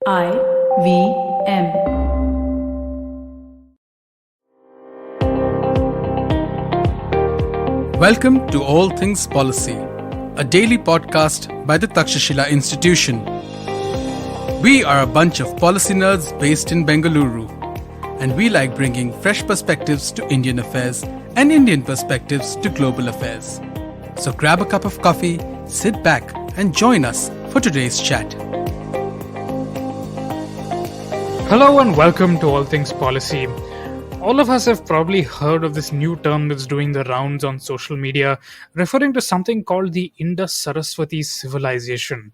IVM. Welcome to All Things Policy, a daily podcast by the Takshashila Institution. We are a bunch of policy nerds based in Bengaluru, and we like bringing fresh perspectives to Indian affairs and Indian perspectives to global affairs. So grab a cup of coffee, sit back, and join us for today's chat. Hello and welcome to All Things Policy. All of us have probably heard of this new term that's doing the rounds on social media, referring to something called the Indus Sarasvati civilization.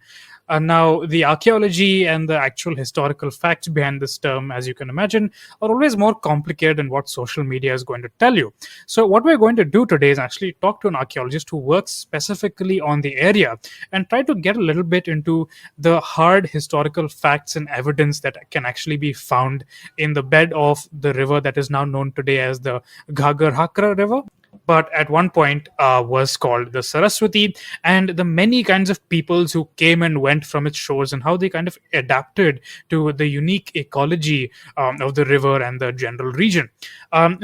Now, the archaeology and the actual historical facts behind this term, as you can imagine, are always more complicated than what social media is going to tell you. So, what we're going to do today is actually talk to an archaeologist who works specifically on the area and try to get a little bit into the hard historical facts and evidence that can actually be found in the bed of the river that is now known today as the Ghaggar-Hakra River, but at one point was called the Saraswati, and the many kinds of peoples who came and went from its shores and how they kind of adapted to the unique ecology of the river and the general region.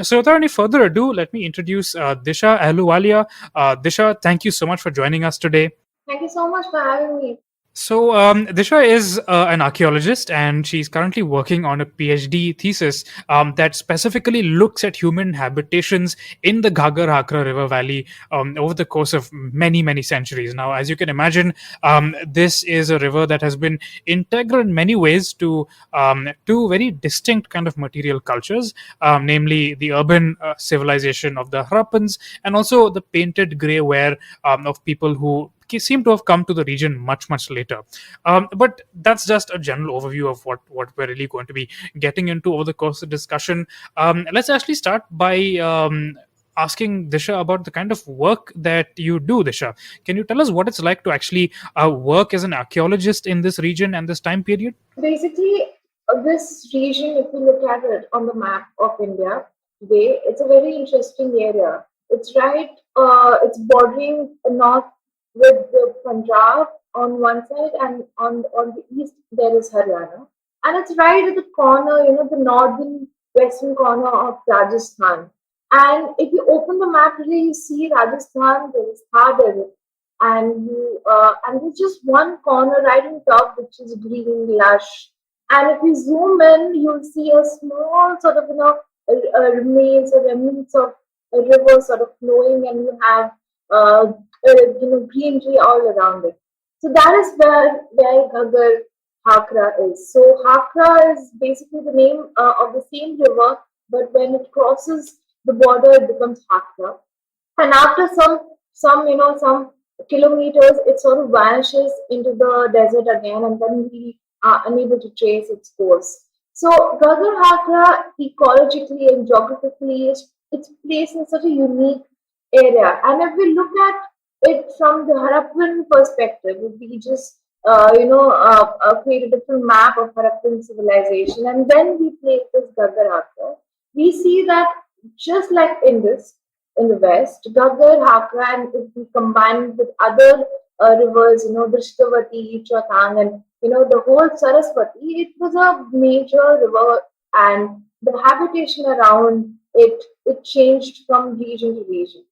So without any further ado, let me introduce Disha Ahluwalia. Disha, thank you so much for joining us today. Thank you so much for having me. So, Disha is an archaeologist, and she's currently working on a PhD thesis that specifically looks at human habitations in the Ghaggar-Hakra River Valley over the course of many, many centuries. Now, as you can imagine, this is a river that has been integral in many ways to two very distinct kind of material cultures, namely the urban civilization of the Harappans and also the painted grey ware of people who seem to have come to the region much later. But that's just a general overview of what we're really going to be getting into over the course of the discussion. Let's actually start by asking Disha about the kind of work that you do. Disha, can you tell us what it's like to actually work as an archaeologist in this region and this time period? Basically, this region, if you look at it on the map of India today, it's a very interesting area. It's it's bordering north with the Punjab on one side, and on the east there is Haryana, and it's right at the corner, the northern western corner of Rajasthan. And if you open the map today, you see Rajasthan, there is Thar Desert, and there's just one corner right on top which is green, lush. And if you zoom in, you'll see a small sort of remains or remnants of a river sort of flowing, and you have greenery all around it. So that is where Ghaggar-Hakra is. So Hakra is basically the name of the same river, but when it crosses the border, it becomes Hakra. And after some kilometers, it sort of vanishes into the desert again, and then we are unable to trace its course. So Ghaggar-Hakra ecologically and geographically it's placed in such a unique area. And if we look at it from the Harappan perspective, if we just create a different map of Harappan civilization, and then we place this Ghaggar-Hakra, we see that just like Indus in the west, Ghaggar-Hakra, and if we combine with other rivers, Drishtavati, Chatang, and the whole Sarasvati, it was a major river, and the habitation around it changed from region to region.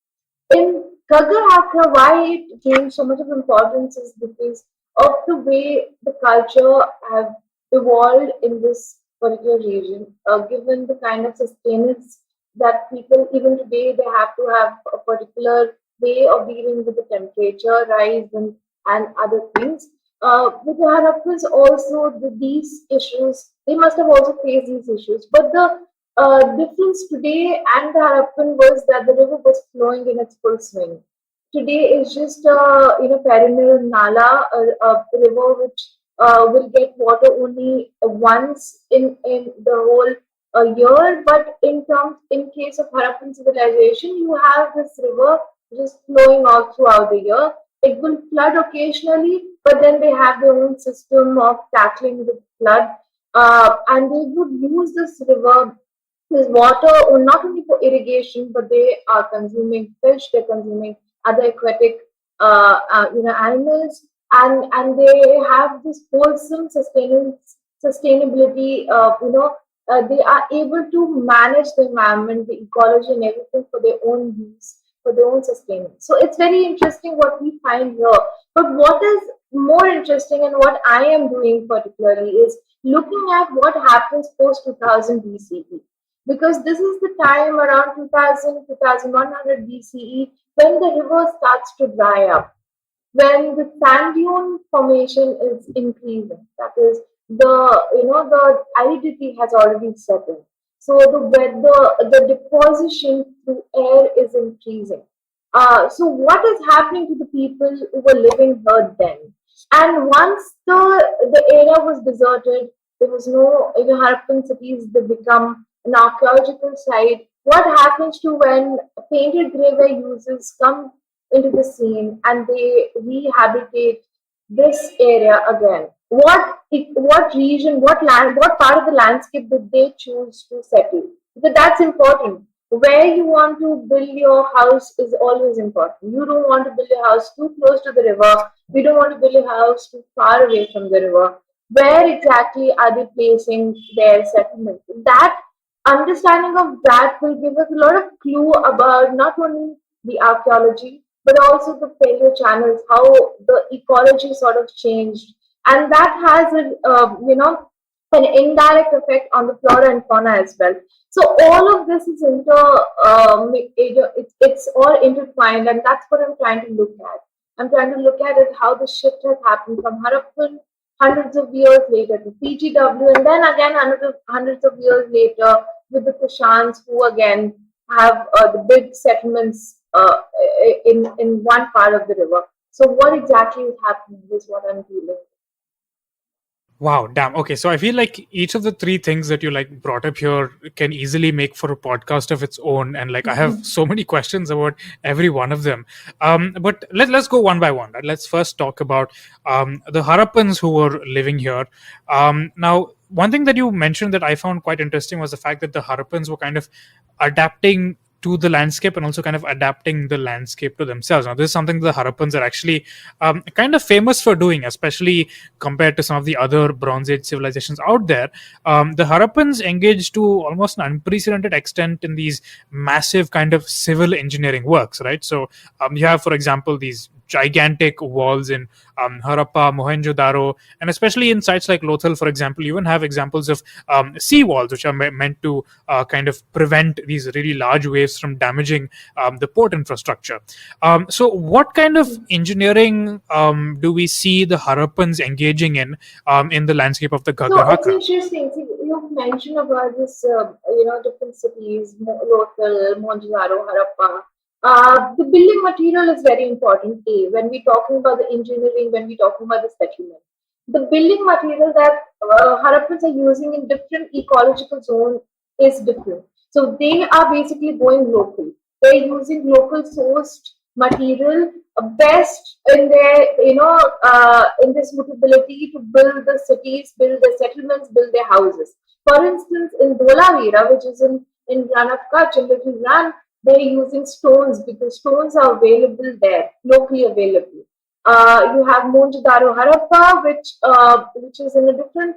In Ghaggar-Hakra, why it gained so much of importance is because of the way the culture have evolved in this particular region, given the kind of sustenance that people, even today, they have to have a particular way of dealing with the temperature rise and other things. With the Harappans also, these issues, they must have also faced these issues. But the difference today and the Harappan was that the river was flowing in its full swing. Today is just a perennial nala, a river which will get water only once in the whole year. But in case of Harappan civilization, you have this river just flowing all throughout the year. It will flood occasionally, but then they have their own system of tackling the flood, and they would use this river, this water, not only for irrigation, but they are consuming fish, they're consuming other aquatic animals, and they have this wholesome sustenance sustainability. They are able to manage the environment, the ecology, and everything for their own use, for their own sustenance. So it's very interesting what we find here. But what is more interesting and what I am doing particularly is looking at what happens post 2000 BCE, because this is the time around 2000 2100 BCE when the river starts to dry up, when the sand dune formation is increasing. That is, the aridity has already set in. So the weather, the deposition through air is increasing. So what is happening to the people who were living here then? And once the area was deserted, there was no, Harappan cities, they become an archaeological site. What happens to when painted graveware users come into the scene and they rehabilitate this area again? What region, what land, what part of the landscape did they choose to settle? Because that's important. Where you want to build your house is always important. You don't want to build your house too close to the river. We don't want to build a house too far away from the river. Where exactly are they placing their settlement? That understanding of that will give us a lot of clue about not only the archaeology but also the paleo channels, how the ecology sort of changed, and that has an indirect effect on the flora and fauna as well. So all of this is it's all intertwined, and that's what I'm trying to look at. I'm trying to look at it how the shift has happened from Harappan hundreds of years later to PGW, and then again hundreds of years later with the Kushans, who again have the big settlements in one part of the river. So what exactly is happening is what I'm dealing. Wow, damn. Okay, so I feel like each of the three things that you like brought up here can easily make for a podcast of its own, and like I have so many questions about every one of them. But let's go one by one. Right? Let's first talk about the Harappans who were living here. Now, one thing that you mentioned that I found quite interesting was the fact that the Harappans were kind of adapting to the landscape and also kind of adapting the landscape to themselves. Now, this is something the Harappans are actually kind of famous for doing, especially compared to some of the other Bronze Age civilizations out there. The Harappans engaged to almost an unprecedented extent in these massive kind of civil engineering works, right? So you have, for example, these gigantic walls in Harappa, Mohenjo-daro, and especially in sites like Lothal, for example, you even have examples of sea walls, which are meant to kind of prevent these really large waves from damaging the port infrastructure. So, what kind of engineering do we see the Harappans engaging in the landscape of the Ghaggar-Hakra? So it's interesting. See, you've mentioned about this, different cities, Lothal, Mohenjo-daro, Harappa. The building material is very important. When we're talking about the engineering, when we're talking about the settlement, the building material that Harappans are using in different ecological zones is different. So they are basically going local. They're using local sourced material best in their, in their suitability to build the cities, build their settlements, build their houses. For instance, in Dholavira, which is in Run of Kutch, in Little Run, they're using stones because stones are available there, locally available. You have Mohenjo-daro Harappa, which is in a different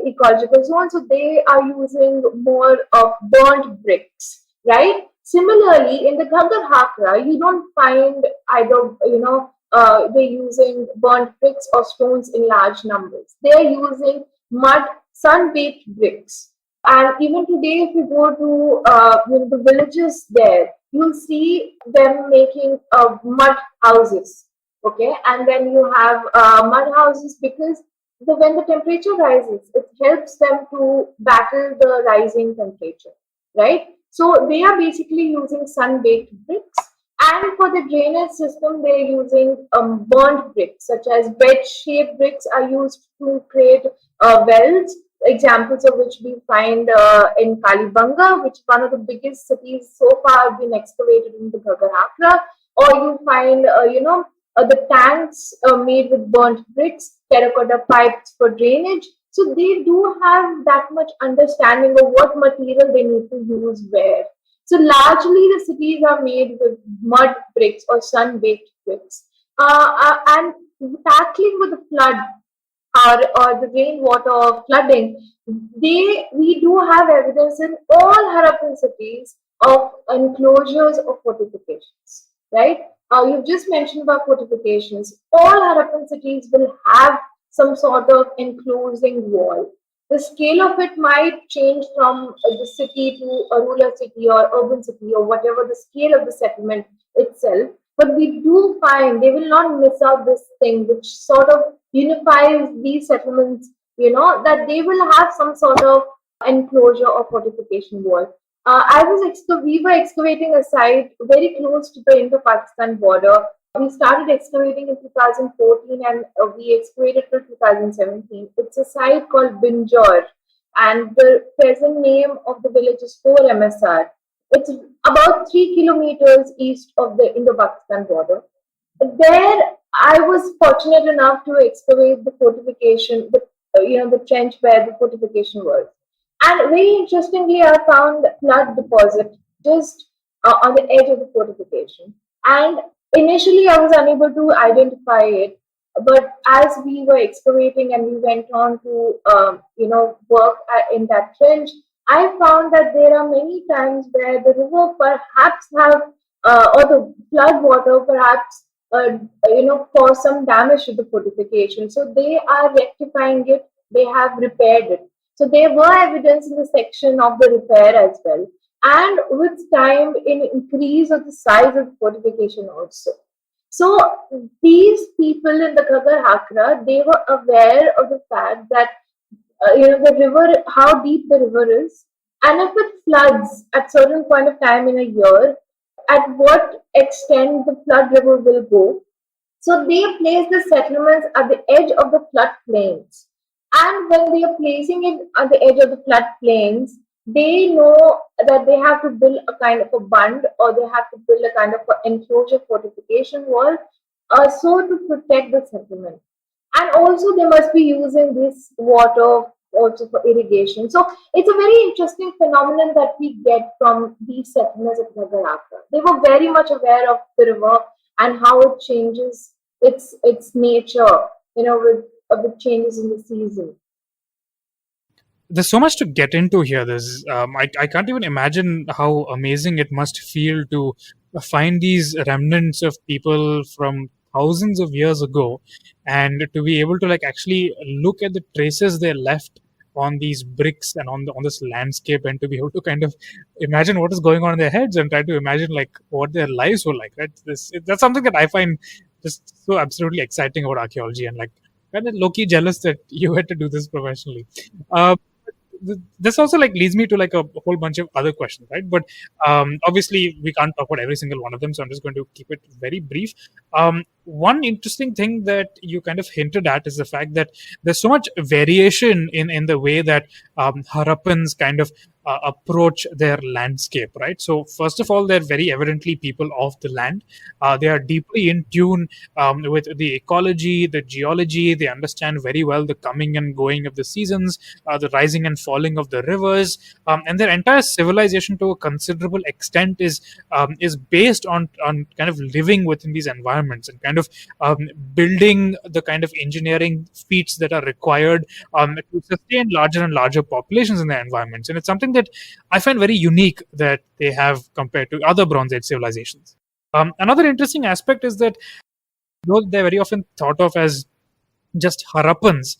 ecological zone, so they are using more of burnt bricks, right? Similarly, in the Ghaggar-Hakra, you don't find either, they're using burnt bricks or stones in large numbers. They're using mud, sun-baked bricks. And even today, if you go to the villages there, you'll see them making mud houses. Okay, and then you have mud houses because when the temperature rises, it helps them to battle the rising temperature, right? So they are basically using sun-baked bricks, and for the drainage system, they're using burnt bricks, such as wedge-shaped bricks are used to create wells. Examples of which we find in Kalibanga, which is one of the biggest cities so far have been excavated in the Ghaggar-Hakra, or you find, the tanks made with burnt bricks, terracotta pipes for drainage. So they do have that much understanding of what material they need to use where. So largely the cities are made with mud bricks or sun-baked bricks. And tackling with the flood, or the rainwater flooding, we do have evidence in all Harappan cities of enclosures or fortifications, right? You've just mentioned about fortifications. All Harappan cities will have some sort of enclosing wall. The scale of it might change from the city to a rural city or urban city or whatever the scale of the settlement itself. But we do find they will not miss out this thing, which sort of unifies these settlements, that they will have some sort of enclosure or fortification wall. We were excavating a site very close to the Indo-Pakistan border. We started excavating in 2014 and we excavated till 2017. It's a site called Binjor, and the present name of the village is 4 MSR. It's about 3 kilometers east of the Indo-Pakistan border. There, I was fortunate enough to excavate the fortification, the trench where the fortification was. And very interestingly, I found a flood deposit just on the edge of the fortification. And initially, I was unable to identify it. But as we were excavating and we went on to, work in that trench, I found that there are many times where the river perhaps or the flood water perhaps, cause some damage to the fortification. So they are rectifying it. They have repaired it. So there were evidence in the section of the repair as well. And with time, in increase of the size of the fortification also. So these people in the Ghaggar-Hakra, they were aware of the fact that the river, how deep the river is, and if it floods at certain point of time in a year, at what extent the flood river will go. So they place the settlements at the edge of the flood plains. And when they are placing it at the edge of the flood plains, they know that they have to build a kind of a bund or they have to build a kind of an enclosure fortification wall so to protect the settlement. And also they must be using this water also for irrigation. So it's a very interesting phenomenon that we get from these settlements at Ghaggar-Hakra. They were very much aware of the river and how it changes its nature, with changes in the season. There's so much to get into here. I can't even imagine how amazing it must feel to find these remnants of people from thousands of years ago, and to be able to actually look at the traces they left on these bricks and on this landscape, and to be able to kind of imagine what is going on in their heads and try to imagine what their lives were like. Right? That's something that I find just so absolutely exciting about archaeology, and kind of low-key jealous that you had to do this professionally. This also leads me to a whole bunch of other questions, right? But obviously we can't talk about every single one of them, so I'm just going to keep it very brief. One interesting thing that you kind of hinted at is the fact that there's so much variation in the way that Harappans kind of approach their landscape, right? So first of all, they're very evidently people of the land. They are deeply in tune with the ecology, the geology. They understand very well the coming and going of the seasons, the rising and falling of the rivers, and their entire civilization, to a considerable extent, is based on kind of living within these environments and kind of building the kind of engineering feats that are required to sustain larger and larger populations in their environments. And it's something that I find very unique that they have compared to other Bronze Age civilizations. Another interesting aspect is that though they're very often thought of as just Harappans,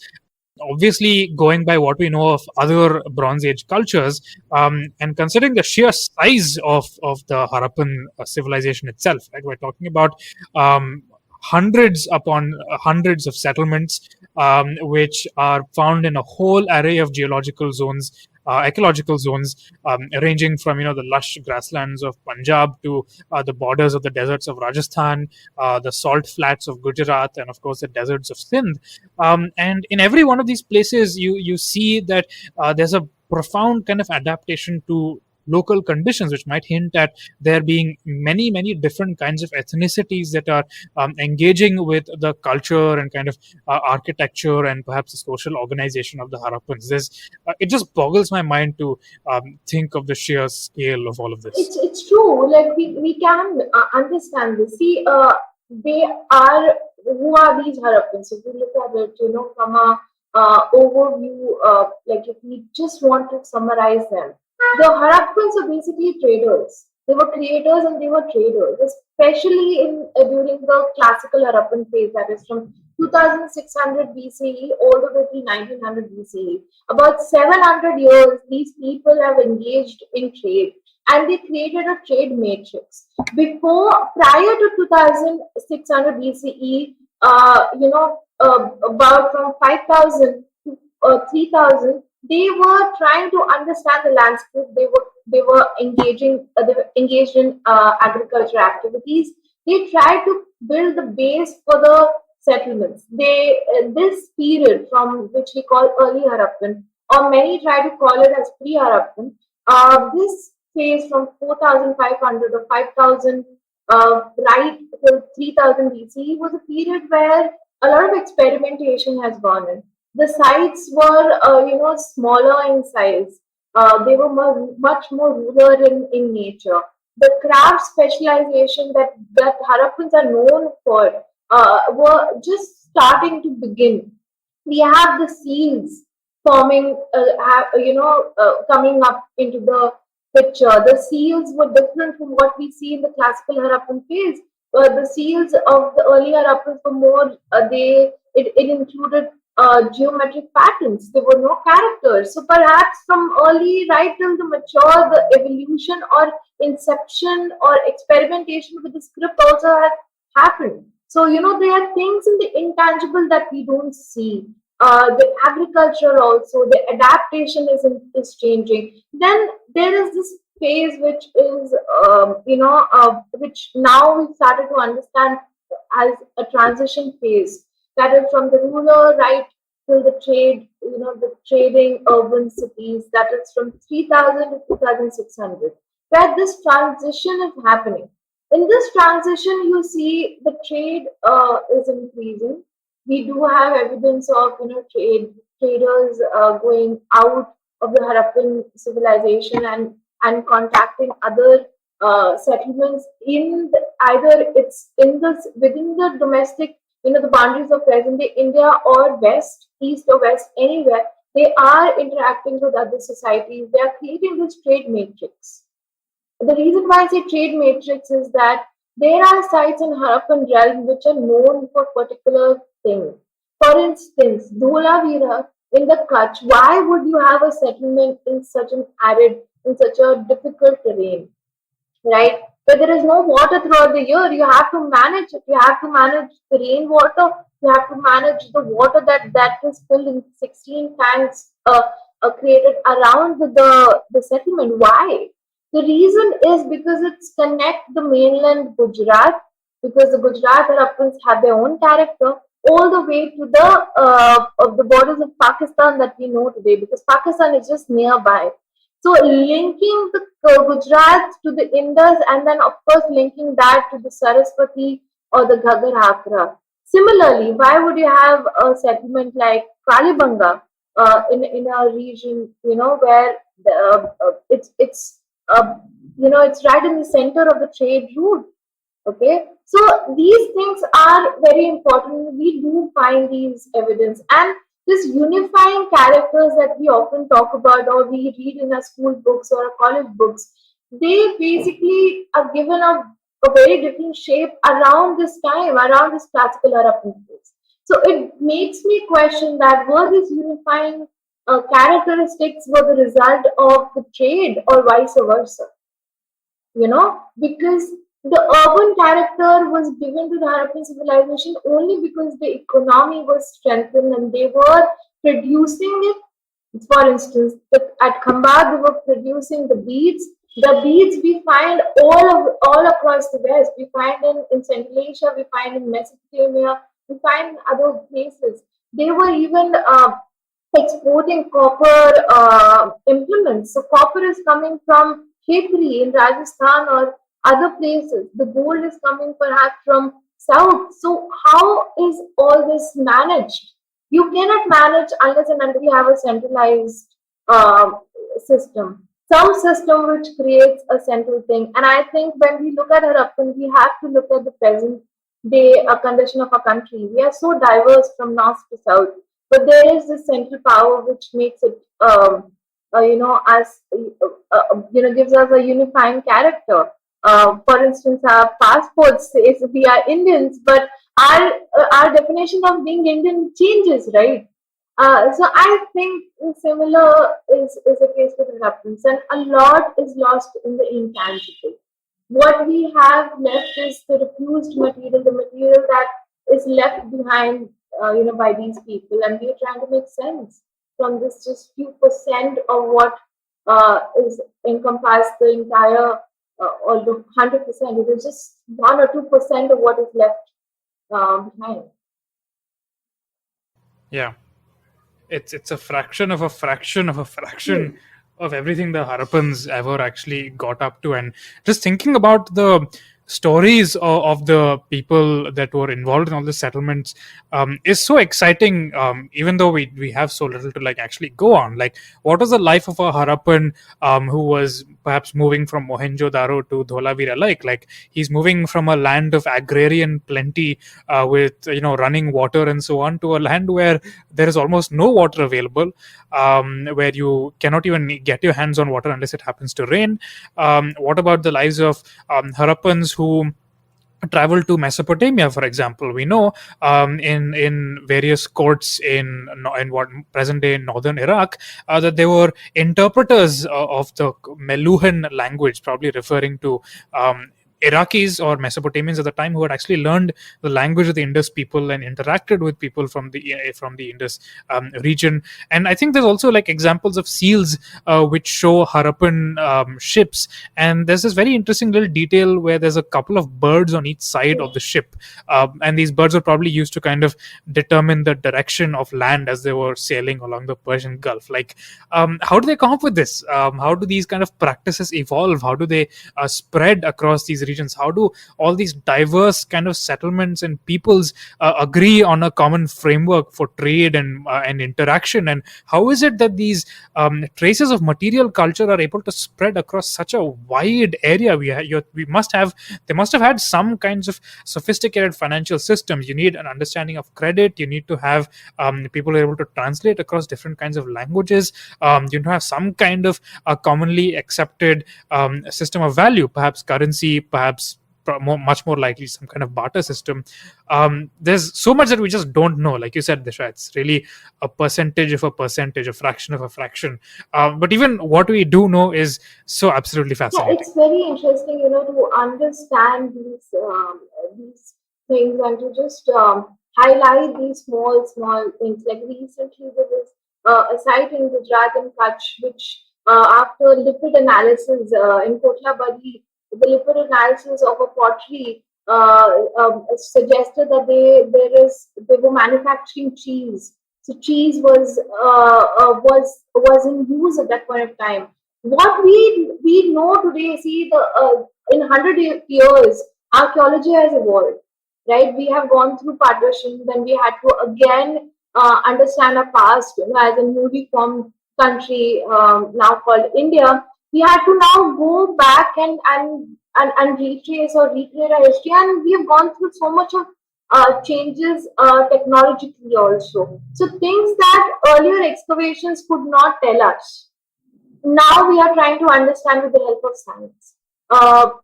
obviously going by what we know of other Bronze Age cultures, and considering the sheer size of the Harappan civilization itself, right? We're talking about hundreds upon hundreds of settlements, which are found in a whole array of geological zones, ecological zones, ranging from the lush grasslands of Punjab to the borders of the deserts of Rajasthan, the salt flats of Gujarat, and of course the deserts of Sindh. And in every one of these places, you see that there's a profound kind of adaptation to local conditions, which might hint at there being many different kinds of ethnicities that are engaging with the culture and kind of architecture and perhaps the social organization of the Harappans. It just boggles my mind to think of the sheer scale of all of this. It's true. We can understand this. See, they are who are these Harappans? If we look at it, from a overview, like if we just want to summarize them, the Harappans are basically traders. They were creators and they were traders, especially in during the classical Harappan phase, that is from 2600 BCE all the way to 1900 BCE. About 700 years, these people have engaged in trade and they created a trade matrix. Prior to 2600 BCE, about from 5000 to 3000, they were trying to understand the landscape. They were engaged in agriculture activities. They tried to build the base for the settlements. This period, from which we call early Harappan, or many try to call it as pre-Harappan, this phase from 4500 or 5000 right till 3000 BC was a period where a lot of experimentation has gone in. The sites were, smaller in size. They were much more rural in nature. The craft specialization that Harappans are known for were just starting to begin. We have the seals forming, coming up into the picture. The seals were different from what we see in the classical Harappan phase. The seals of the early Harappans were more, it included geometric patterns. There were no characters. So perhaps from early right till the mature, the evolution or inception or experimentation with the script also has happened. So, there are things in the intangible that we don't see. The agriculture also, the adaptation is changing. Then there is this phase which is, which now we've started to understand as a transition phase. That is from the rural right till the trade, the trading urban cities. That is from 3000 to 2600, where this transition is happening. In this transition, you see the trade is increasing. We do have evidence of traders going out of the Harappan civilization and contacting other settlements either it's in the within the domestic, the boundaries of present day India or west, east or west, anywhere. They are interacting with other societies. They are creating this trade matrix. The reason why I say trade matrix is that there are sites in Harappan realm which are known for particular things. For instance, Dholavira in the Kutch. Why would you have a settlement in such an arid, in such a difficult terrain, right? Where there is no water throughout the year, you have to manage it. You have to manage the rainwater. You have to manage the water that is filled in 16 tanks created around the settlement. Why? The reason is because it's connect the mainland Gujarat, because the Gujarat Harappans have their own character, all the way to the borders of Pakistan that we know today, because Pakistan is just nearby. So linking the Gujarat to the Indus, and then of course linking that to the Sarasvati or the Ghaggar-Hakra. Similarly, why would you have a settlement like Kalibanga in a region, where it's right in the center of the trade route. Okay, so these things are very important. We do find these evidence, and this unifying characters that we often talk about or we read in our school books or our college books, they basically are given a very different shape around this time, around this classical Harappan phase. So it makes me question that were these unifying characteristics were the result of the trade or vice versa, because the urban character was given to the Harappan civilization only because the economy was strengthened and they were producing it. For instance, at Khambhat, they were producing the beads. The beads we find all across the West. We find in Central Asia, we find in Mesopotamia, we find in other places. They were even exporting copper implements. So copper is coming from Khepri in Rajasthan or other places. The gold is coming perhaps from south. So how is all this managed? You cannot manage unless and until you have a centralized system. Some system which creates a central thing. And I think when we look at Harappan, we have to look at the present condition of our country. We are so diverse from north to south, but there is this central power which makes it, as gives us a unifying character. For instance, our passports says we are Indians, but our definition of being Indian changes, right? So I think similar is the case with Harappans, and a lot is lost in the intangible. What we have left is the refused material, the material that is left behind, by these people, and we are trying to make sense from this just few percent of what is encompass the entire, or the 100%. It is just 1 or 2% of what is left behind. Yeah, it's a fraction of a fraction of a fraction of everything the Harappans ever actually got up to. And just thinking about the stories of the people that were involved in all the settlements is so exciting, even though we have so little to like actually go on. Like, what was the life of a Harappan who was perhaps moving from Mohenjo-daro to Dholavira? Like he's moving from a land of agrarian plenty with running water and so on, to a land where there is almost no water available, where you cannot even get your hands on water unless it happens to rain. What about the lives of Harappans who travel to Mesopotamia, for example? We know in various courts in what present day northern Iraq, that there were interpreters of the Meluhan language, probably referring to Iraqis or Mesopotamians at the time, who had actually learned the language of the Indus people and interacted with people from the Indus region. And I think there's also like examples of seals which show Harappan ships. And there's this very interesting little detail where there's a couple of birds on each side of the ship, and these birds were probably used to kind of determine the direction of land as they were sailing along the Persian Gulf. Like, how do they come up with this? How do these kind of practices evolve? How do they spread across these regions? How do all these diverse kind of settlements and peoples agree on a common framework for trade and interaction? And how is it that these traces of material culture are able to spread across such a wide area? They must have had some kinds of sophisticated financial systems. You need an understanding of credit. You need to have people who are able to translate across different kinds of languages. You need to have some kind of a commonly accepted system of value, perhaps currency, perhaps much more likely some kind of barter system. There's so much that we just don't know. Like you said, Disha, it's really a percentage of a percentage, a fraction of a fraction. But even what we do know is so absolutely Yeah, fascinating. it's very interesting, to understand these things, and to just highlight these small things. Like recently, there was a site in Gujarat and Kutch, which after lipid analysis in Kotlabadi, the lipid analysis of a pottery suggested that they were manufacturing cheese. So cheese was in use at that point of time. What we know today, see, the in 100 years, archaeology has evolved, right? We have gone through partition, then we had to again understand our past, as a newly formed country, now called India. We had to now go back and retrace or recreate our history, and we have gone through so much of changes technologically also. So things that earlier excavations could not tell us, now we are trying to understand with the help of science.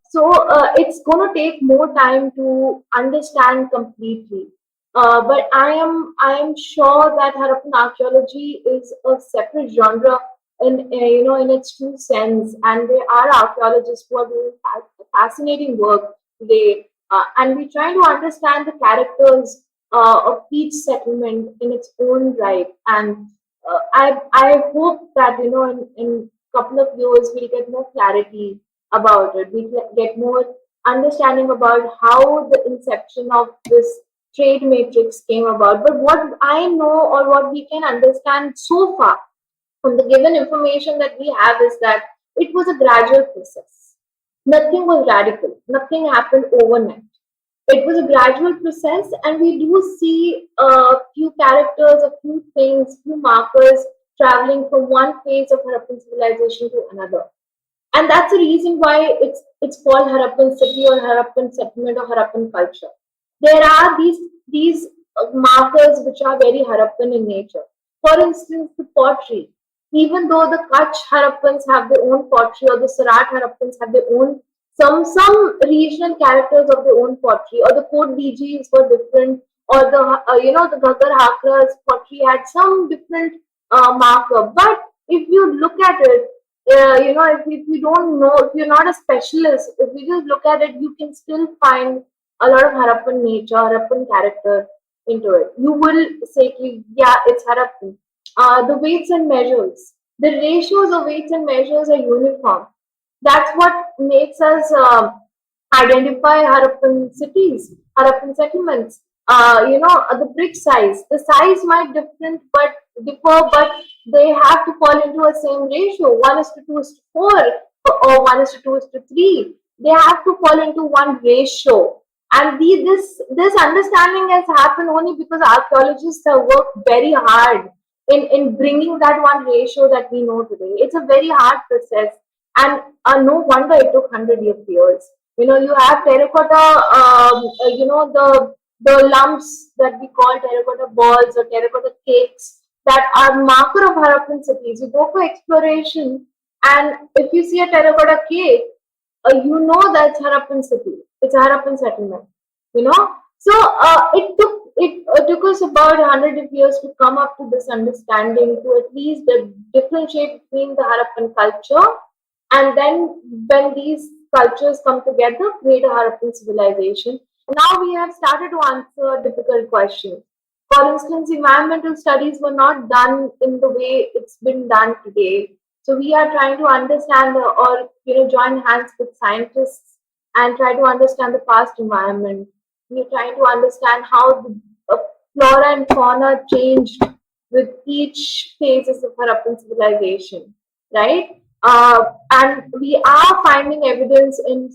So it's going to take more time to understand completely. But I am sure that Harappan archaeology is a separate genre in its true sense, and there are archaeologists who are doing fascinating work today, and we try to understand the characters of each settlement in its own right. And I hope that in couple of years we'll get more clarity about it. We get more understanding about how the inception of this trade matrix came about. But what I know, or what we can understand so far from the given information that we have, is that it was a gradual process. Nothing was radical. Nothing happened overnight. It was a gradual process, and we do see a few characters, a few things, few markers traveling from one phase of Harappan civilization to another. And that's the reason why it's called Harappan city, or Harappan settlement, or Harappan culture. There are these markers which are very Harappan in nature. For instance, the pottery. Even though the Kutch Harappans have their own pottery, or the Sarat Harappans have their own some regional characters of their own pottery, or the Fort DGs were different, or the Ghaggar-Hakra's pottery had some different marker. But if you look at it, if you don't know, if you're not a specialist, if you just look at it, you can still find a lot of Harappan nature, Harappan character into it. You will say, yeah, it's Harappan. The weights and measures, the ratios of weights and measures are uniform. That's what makes us identify Harappan cities, Harappan settlements. The brick size. The size might differ, but they have to fall into a same ratio. 1:2:4, or 1:2:3. They have to fall into one ratio. And this understanding has happened only because archaeologists have worked very hard in bringing that one ratio that we know today. It's a very hard process, and no wonder it took 100 years. You have terracotta, the lumps that we call terracotta balls or terracotta cakes that are marker of Harappan cities. You go for exploration, and if you see a terracotta cake, you know that's Harappan city. It's a Harappan settlement. So it took us about 100 years to come up to this understanding, to at least differentiate between the Harappan culture, and then when these cultures come together, create a Harappan civilization. Now we have started to answer difficult questions. For instance, environmental studies were not done in the way it's been done today. So we are trying to understand or join hands with scientists and try to understand the past environment. We are trying to understand how the flora and fauna changed with each phases of Harappan civilization, right? And we are finding evidence in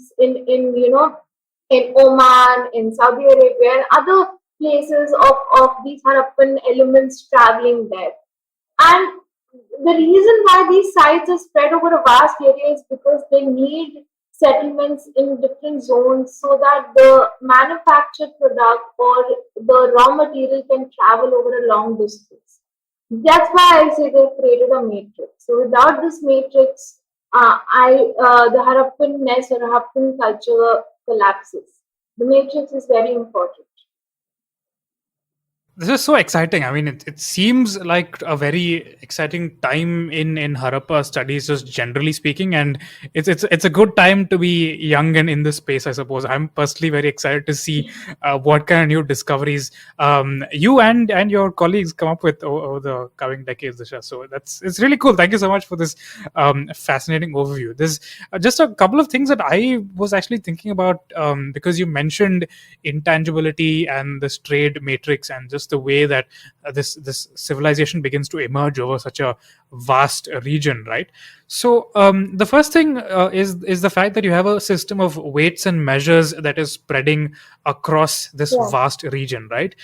Oman, in Saudi Arabia, and other places of these Harappan elements traveling there. And the reason why these sites are spread over a vast area is because they need settlements in different zones so that the manufactured product or the raw material can travel over a long distance. That's why I say they've created a matrix. So without this matrix, the Harappanness or Harappan culture collapses. The matrix is very important. This is so exciting. I mean, it seems like a very exciting time in Harappa studies, just generally speaking, and it's a good time to be young and in this space. I suppose I'm personally very excited to see what kind of new discoveries you and your colleagues come up with over the coming decades, Disha. So it's really cool. Thank you so much for this fascinating overview. There's just a couple of things that I was actually thinking about because you mentioned intangibility and this trade matrix and just the way that this civilization begins to emerge over such a vast region, right? So the first thing is the fact that you have a system of weights and measures that is spreading across this Yeah. vast region, right?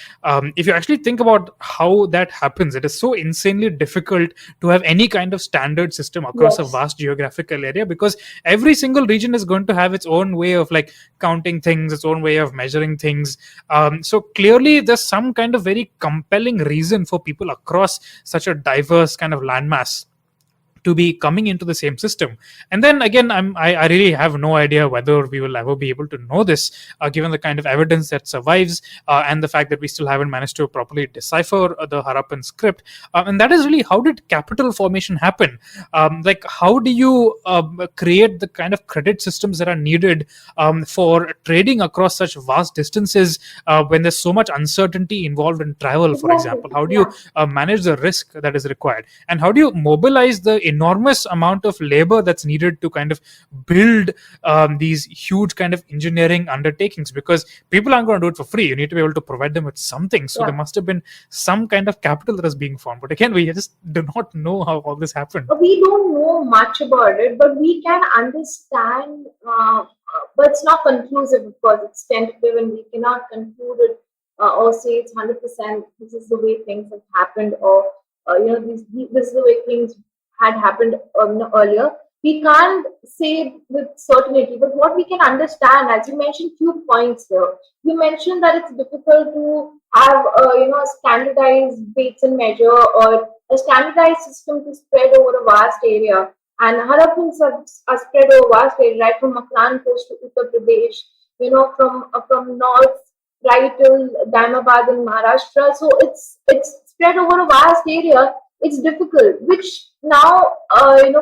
If you actually think about how that happens, it is so insanely difficult to have any kind of standard system across a Yes. vast geographical area, because every single region is going to have its own way of like counting things, its own way of measuring things. So clearly there's some kind of very compelling reason for people across such a diverse kind of landmass to be coming into the same system. And then again, I really have no idea whether we will ever be able to know this, given the kind of evidence that survives, and the fact that we still haven't managed to properly decipher the Harappan script. And that is really, how did capital formation happen? Like, how do you create the kind of credit systems that are needed for trading across such vast distances when there's so much uncertainty involved in travel, for Exactly. example? How do you Yeah. manage the risk that is required? And how do you mobilize the enormous amount of labor that's needed to kind of build these huge kind of engineering undertakings? Because people aren't going to do it for free. You need to be able to provide them with something. So there Yeah. must have been some kind of capital that is being formed. But again, we just do not know how all this happened. We don't know much about it, but we can understand. But it's not conclusive, because it's tentative, and we cannot conclude it or say it's 100%. This is the way things have happened, or this is the way things had happened earlier. We can't say with certainty, but what we can understand, as you mentioned, few points here. You mentioned that it's difficult to have a standardized weights and measure or a standardized system to spread over a vast area. And Harappans are spread over vast area, right from Makran coast to Uttar Pradesh, from north right till Daimabad in Maharashtra. So it's spread over a vast area. It's difficult, which now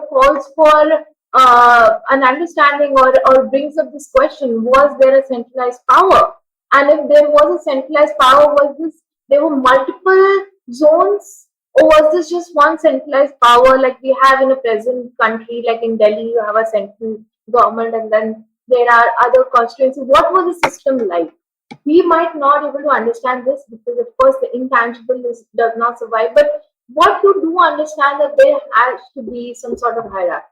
calls for an understanding or brings up this question: was there a centralized power? And if there was a centralized power, was this there were multiple zones, or was this just one centralized power like we have in a present country, like in Delhi, you have a central government, and then there are other constituencies. What was the system like? We might not able to understand this because, of course, the intangible does not survive. But what you do understand that there has to be some sort of hierarchy.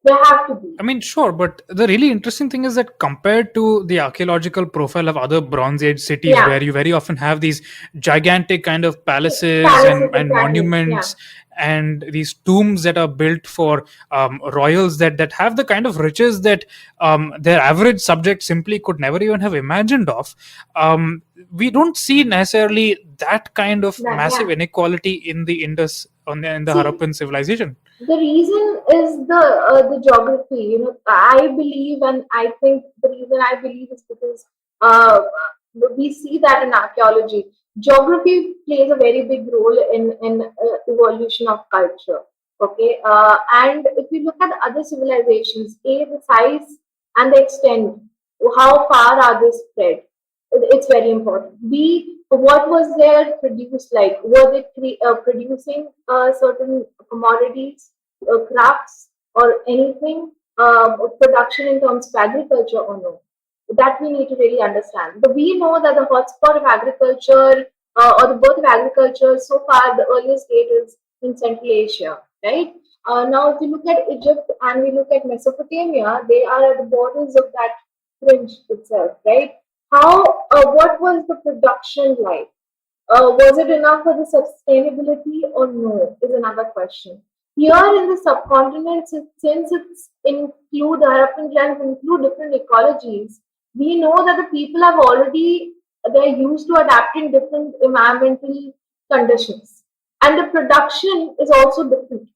There have to be. I mean, sure, but the really interesting thing is that compared to the archaeological profile of other Bronze Age cities, Yeah. where you very often have these gigantic kind of palaces Palaces, and exactly. monuments and these tombs that are built for royals that have the kind of riches that their average subject simply could never even have imagined of. We don't see necessarily that kind of massive inequality in the Indus in the Harappan civilization. The reason is the geography. I believe, and I think the reason I believe is because we see that in archaeology, geography plays a very big role in evolution of culture. Okay, and if you look at other civilizations, the size and the extent, how far are they spread? It's very important. B, what was their produce like? Were they producing certain commodities, crafts, or anything, production in terms of agriculture or no? That we need to really understand. But we know that the hotspot of agriculture or the birth of agriculture, so far, the earliest date is in Central Asia, right? Now, if you look at Egypt and we look at Mesopotamia, they are at the borders of that fringe itself, right? What was the production like? Was it enough for the sustainability or no? Is another question. Here in the subcontinent, since it's include the Harappan lands include different ecologies, we know that the people have already they're used to adapting different environmental conditions, and the production is also different,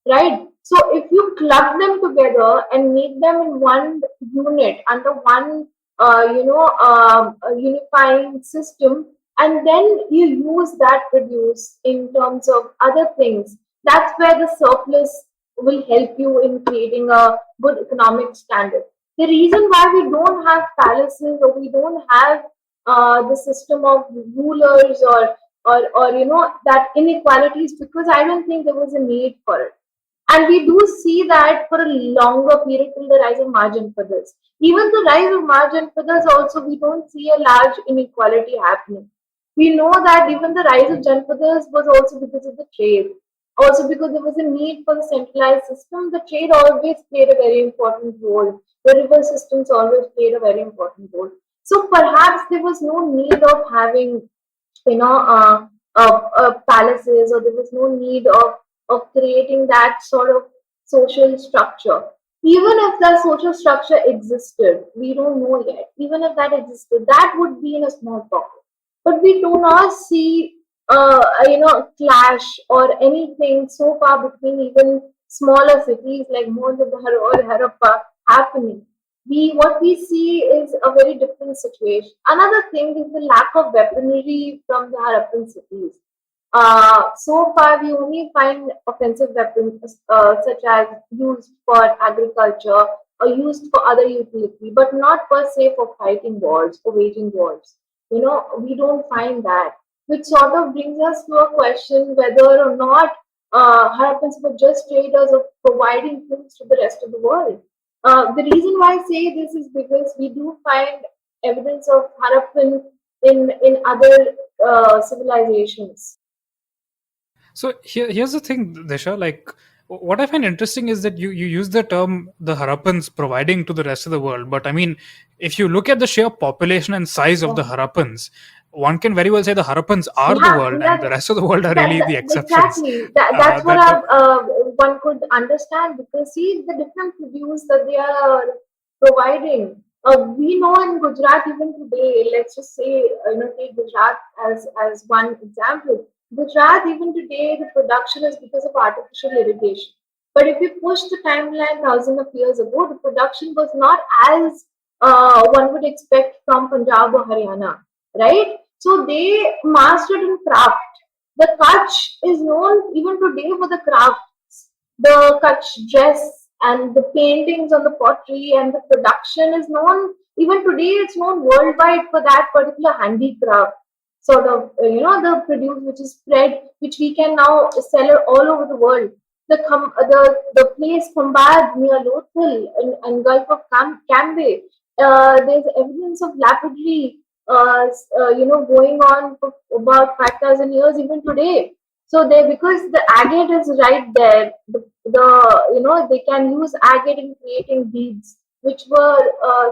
right? So if you club them together and make them in one unit under one a unifying system, and then you use that produce in terms of other things. That's where the surplus will help you in creating a good economic standard. The reason why we don't have palaces or we don't have the system of rulers or that inequality is because I don't think there was a need for it. And we do see that for a longer period till the rise of margin feathers. Even the rise of margin feathers also, we don't see a large inequality happening. We know that even the rise of Janpadas was also because of the trade. Also because there was a need for the centralized system, the trade always played a very important role. The river systems always played a very important role. So perhaps there was no need of having, palaces, or there was no need of creating that sort of social structure. Even if that social structure existed, we don't know yet. Even if that existed, that would be in a small pocket. But we do not see, clash or anything so far between even smaller cities like Mohenjo-daro or Harappa happening. What we see is a very different situation. Another thing is the lack of weaponry from the Harappan cities. So far, we only find offensive weapons such as used for agriculture or used for other utility, but not per se for fighting wars or waging wars. We don't find that, which sort of brings us to a question whether or not Harappans were just traders of providing things to the rest of the world. The reason why I say this is because we do find evidence of Harappan in other civilizations. So here's the thing, Disha. Like, what I find interesting is that you use the term the Harappans providing to the rest of the world. But I mean, if you look at the sheer population and size of the Harappans, one can very well say the Harappans are the Yeah, world, and the rest of the world are really the exceptions. exactly. That's what That the one could understand, because see the different produce that they are providing. We know in Gujarat even today. Let's just say, take Gujarat as one example. Gujarat even today, the production is because of artificial irrigation. But if you push the timeline thousands of years ago, the production was not as one would expect from Punjab or Haryana, right? So they mastered in craft. The Kutch is known even today for the crafts. The Kutch dress and the paintings on the pottery and the production is known even today. It's known worldwide for that particular handicraft sort of the produce which is spread, which we can now sell it all over the world. The place Khambad near Lothal and Gulf of Cambay, there's evidence of lapidary, going on for about 5,000 years even today. So they, because the agate is right there, they can use agate in creating beads, which were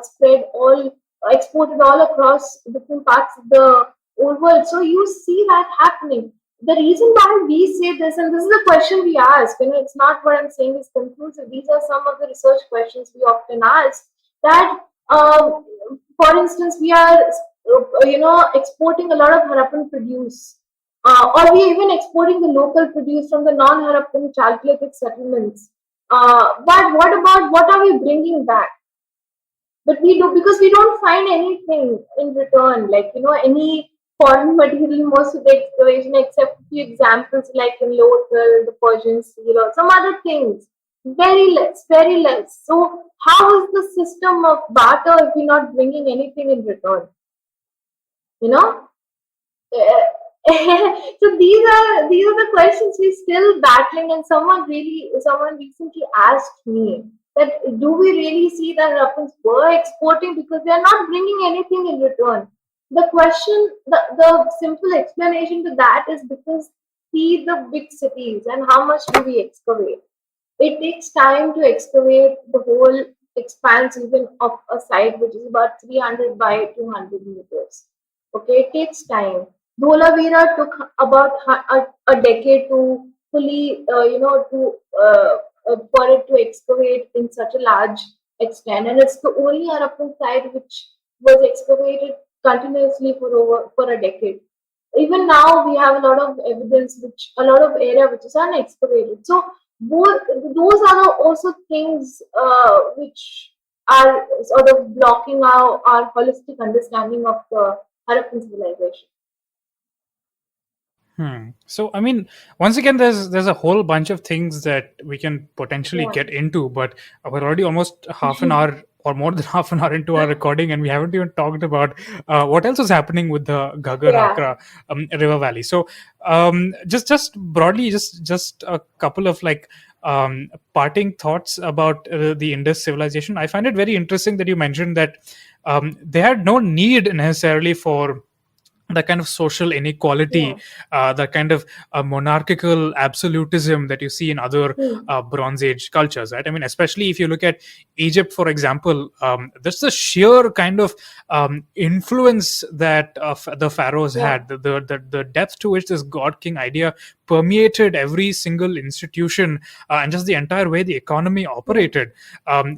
spread all exported all across different parts of the old world. So you see that happening. The reason why we say this, and this is a question we ask, it's not what I'm saying is conclusive. These are some of the research questions we often ask. That, for instance, we are, exporting a lot of Harappan produce, or we are even exporting the local produce from the non-Harappan Chalcolithic settlements. But what are we bringing back? But we do, because we don't find anything in return, like any foreign material in most of the excavation, except a few examples like in Lothal, the Persian Seal, or some other things. Very less, very less. So how is the system of barter if we're not bringing anything in return? You know. So these are the questions we're still battling, and someone recently asked me that, do we really see that Harappans were exporting because they are not bringing anything in return? The simple explanation to that is because see the big cities and how much do we excavate? It takes time to excavate the whole expanse even of a site which is about 300 by 200 meters. Okay, it takes time. Dholavira took about a decade to fully, for it to excavate in such a large extent, and it's the only Harappan site which was excavated continuously for a decade. Even now, we have a lot of evidence, a lot of area which is unexcavated. So both those are also things which are sort of blocking our holistic understanding of the Harappan civilization. So, I mean, once again, there's a whole bunch of things that we can potentially Yeah. get into, but we're already almost half an hour or more than half an hour into our recording, and we haven't even talked about what else is happening with the Ghaggar-Hakra river valley. So, just broadly, just a couple of parting thoughts about the Indus civilization. I find it very interesting that you mentioned that they had no need necessarily for the kind of social inequality, the kind of monarchical absolutism that you see in other Bronze Age cultures, right? I mean, especially if you look at Egypt, for example, there's the sheer kind of influence that the pharaohs had, the depth to which this god king idea permeated every single institution, and just the entire way the economy operated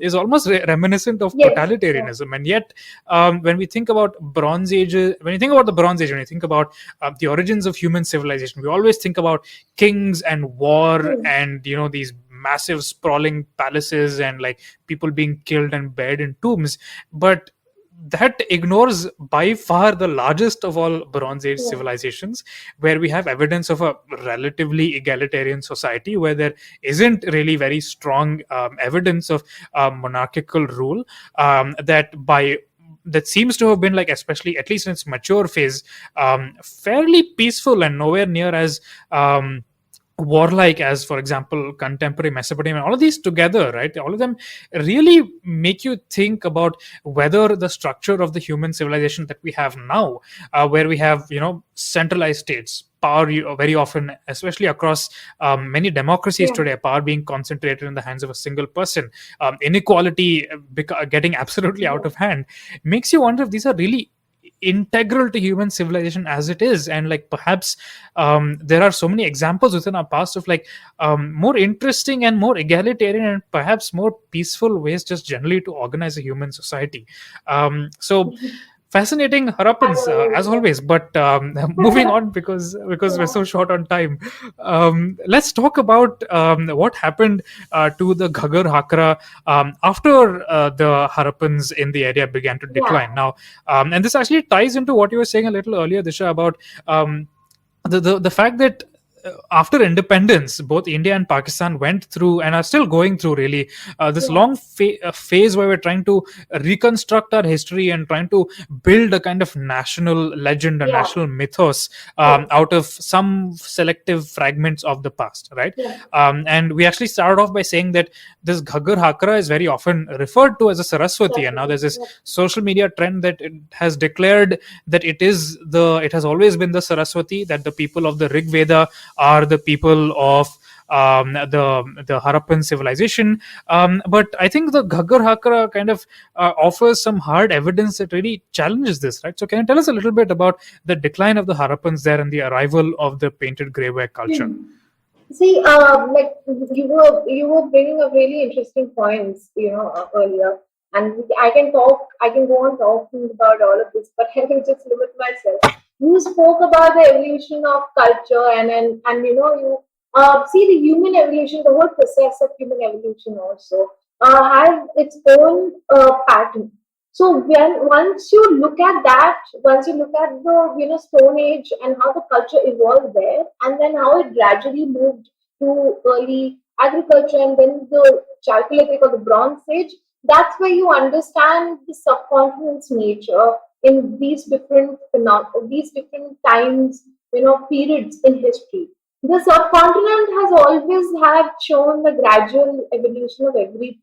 is almost reminiscent of totalitarianism. And yet, when we think about Bronze Age, when you think about the Bronze Age, when you think about the origins of human civilization, we always think about kings and war and these massive sprawling palaces and like people being killed and buried in tombs. But that ignores by far the largest of all Bronze Age civilizations, where we have evidence of a relatively egalitarian society, where there isn't really very strong evidence of monarchical rule, that seems to have been, like, especially at least in its mature phase, fairly peaceful and nowhere near as warlike as, for example, contemporary Mesopotamia. All of these together, right, all of them really make you think about whether the structure of the human civilization that we have now, where we have centralized states, power very often, especially across many democracies today, power being concentrated in the hands of a single person, inequality getting absolutely out of hand, makes you wonder if these are really integral to human civilization as it is. And like perhaps there are so many examples within our past of like more interesting and more egalitarian and perhaps more peaceful ways just generally to organize a human society. So fascinating Harappans, as always. But moving on, because we're Yeah. so short on time, let's talk about what happened to the Ghaggar-Hakra after the Harappans in the area began to Yeah. decline. Now, and this actually ties into what you were saying a little earlier, Disha, about the fact that after independence, both India and Pakistan went through and are still going through really this Yeah. long phase where we're trying to reconstruct our history and trying to build a kind of national legend, a Yeah. national mythos Yes. out of some selective fragments of the past, right? Yeah. And we actually started off by saying that this Ghaggar-Hakra is very often referred to as a Saraswati, and now Definitely. there's this Yeah. social media trend that it has declared that it has always been the Saraswati, that the people of the Rig Veda are the people of the Harappan civilization. But I think the Ghaggar-Hakra kind of offers some hard evidence that really challenges this, right? So can you tell us a little bit about the decline of the Harappans there and the arrival of the painted grey culture? See, like you were bringing up really interesting points, earlier, and I can go on talking about all of this, but I will just limit myself. You spoke about the evolution of culture, and you see the human evolution, the whole process of human evolution also has its own pattern. So when once you look at that, once you look at the Stone Age and how the culture evolved there, and then how it gradually moved to early agriculture and then the Chalcolithic or the Bronze Age, that's where you understand the subcontinent's nature in these different times, periods in history. The subcontinent has always have shown the gradual evolution of every,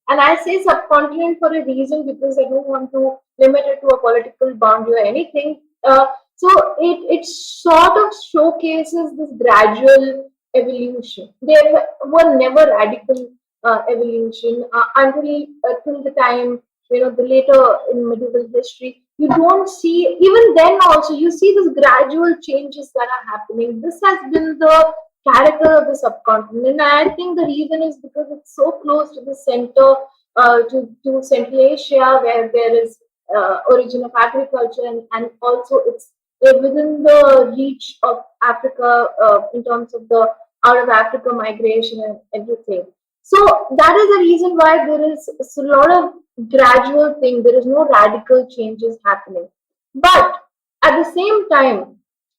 and I say subcontinent for a reason because I don't want to limit it to a political boundary or anything. So it sort of showcases this gradual evolution. There were never radical evolution until till the time, the later in medieval history. You don't see, even then also you see these gradual changes that are happening. This has been the character of the subcontinent. And I think the reason is because it's so close to the center, to Central Asia, where there is origin of agriculture, and also it's within the reach of Africa in terms of the out of Africa migration and everything. So that is the reason why there is a lot of gradual thing. There is no radical changes happening. But at the same time,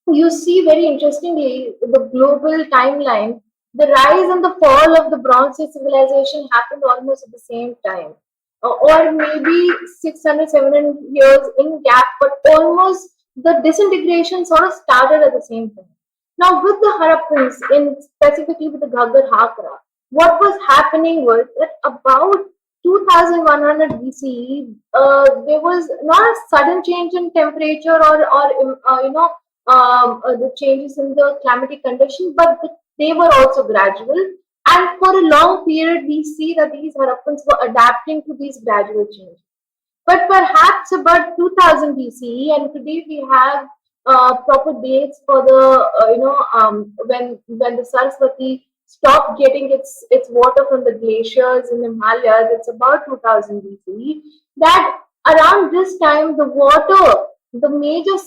you see very interestingly the global timeline, the rise and the fall of the Bronze Age civilization happened almost at the same time, or maybe 600, 700 years in gap, but almost the disintegration sort of started at the same time. Now, with the Harappans, in specifically with the Ghaggar-Hakra, what was happening was that about 2100 BCE, there was not a sudden change in temperature or the changes in the climatic condition, but they were also gradual. And for a long period, we see that these Harappans were adapting to these gradual changes. But perhaps about 2000 BCE, and today we have proper dates for the when the Sarasvati stopped getting its water from the glaciers in the Himalayas. It's about 2000 BCE. That around this time, the water, the major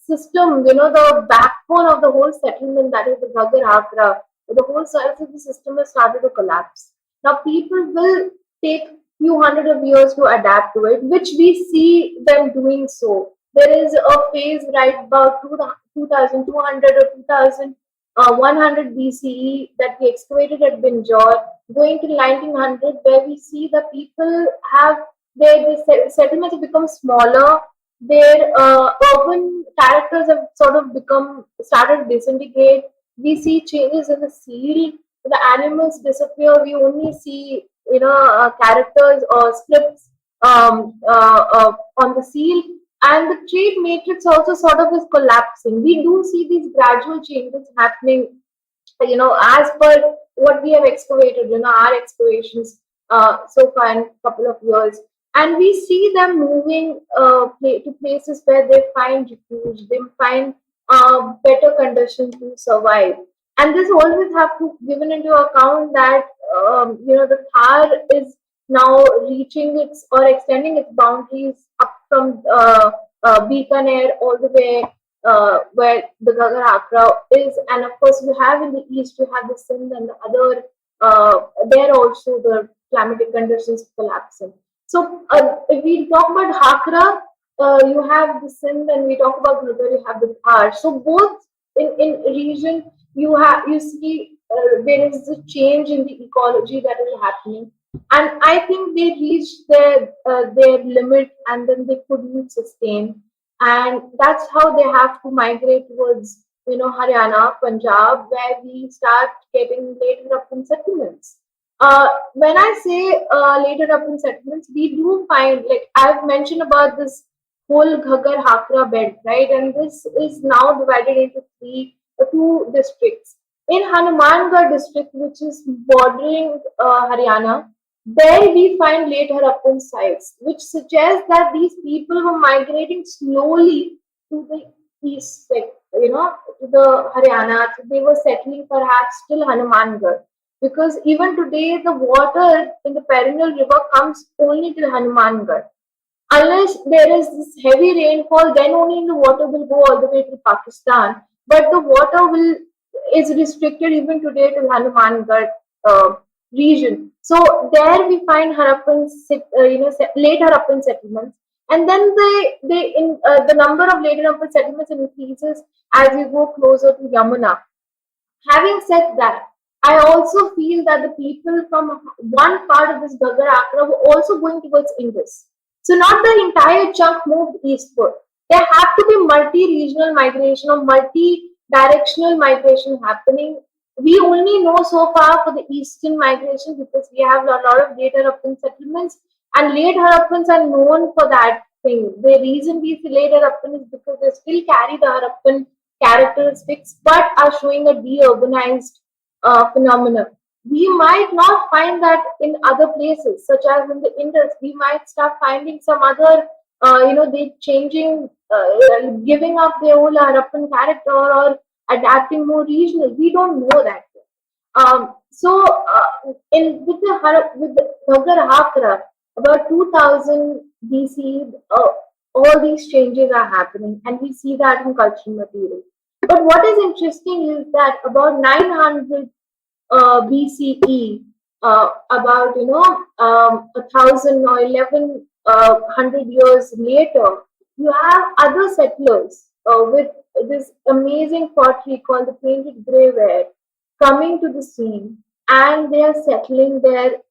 system, the backbone of the whole settlement, that is the Ghaggar-Hakra, the whole Sarasvati system has started to collapse. Now people will take few hundred of years to adapt to it, which we see them doing so. There is a phase right about 2200 or 2100 BCE that we excavated at Binjor, going to 1900, where we see that people have their settlements have become smaller. Their urban characters have sort of started to disintegrate. We see changes in the seal. The animals disappear. We only see characters or scripts on the seal, and the trade matrix also sort of is collapsing. We do see these gradual changes happening, as per what we have excavated, our excavations so far in a couple of years. and we see them moving to places where they find refuge, they find better conditions to survive. And this always have to given into account that the Thar is now reaching its or extending its boundaries up from Bikaner all the way where the Ghaggar-Hakra is, and of course you have in the east you have the Sindh and the other there also the climatic conditions collapsing. So if we talk about Hakra, you have the Sindh, and we talk about Ghaggar, you have the Thar. So both in region you see there is a change in the ecology that is happening, and I think they reached their limit, and then they couldn't sustain, and that's how they have to migrate towards Haryana, Punjab, where we start getting later up in settlements. When I say later up in settlements, we do find, like I've mentioned about this whole Ghaggar-Hakra belt, right? And this is now divided into two districts. In Hanumangarh district, which is bordering Haryana, there we find late Harappan sites, which suggests that these people were migrating slowly to the east, like, to the Haryana. They were settling perhaps till Hanumangarh, because even today the water in the perennial river comes only till Hanumangarh. Unless there is this heavy rainfall, then only the water will go all the way to Pakistan. But the water will is restricted even today to Hanumangarh region. So there we find Harappan, late Harappan settlements, and then the number of late Harappan settlements increases as you go closer to Yamuna. Having said that, I also feel that the people from one part of this Ghaggar-Hakra were also going towards Indus. So not the entire chunk moved eastward. There have to be multi-regional migration or multi-directional migration happening. We only know so far for the eastern migration because we have a lot of late Harappan settlements, and late Harappans are known for that thing. The reason we say late Harappan is because they still carry the Harappan characteristics but are showing a de-urbanized phenomena. We might not find that in other places, such as in the Indus. We might start finding some other, they changing, giving up their whole Harappan character or adapting more regional. We don't know that. In with the Ghaggar-Hakra, about 2000 BC, all these changes are happening, and we see that in cultural material. But what is interesting is that about 900 BCE, about 1,000 or 1100 years later, you have other settlers with this amazing pottery called the painted graveware coming to the scene, and they are settling there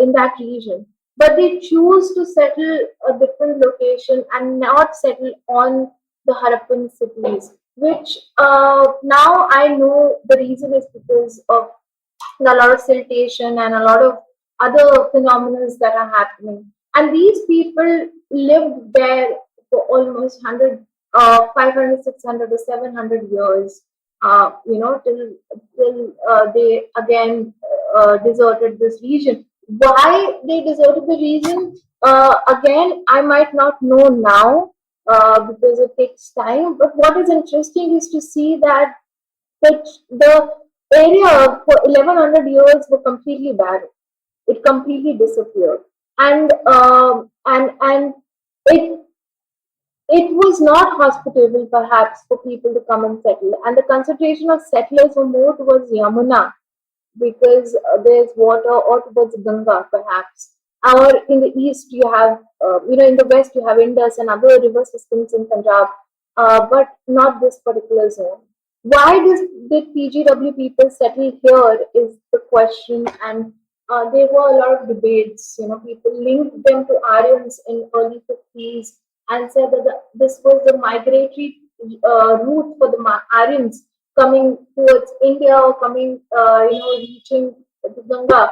in that region. But they choose to settle a different location and not settle on the Harappan cities, which now I know the reason is because of a lot of siltation and a lot of other phenomena that are happening. And these people lived there for almost 100, 500, 600 or 700 years, till they again deserted this region. Why they deserted the region? Again, I might not know now because it takes time. But what is interesting is to see that the area for 1100 years were completely barren. It completely disappeared, and it was not hospitable perhaps for people to come and settle. And the concentration of settlers were more towards Yamuna because there's water, or towards Ganga perhaps. Or in the east you have, in the west you have Indus and other river systems in Punjab, but not this particular zone. Why did PGW people settle here is the question, and there were a lot of debates. People linked them to Aryans in early 50s and said that this was the migratory route for the Aryans coming towards India or coming, reaching the Ganga.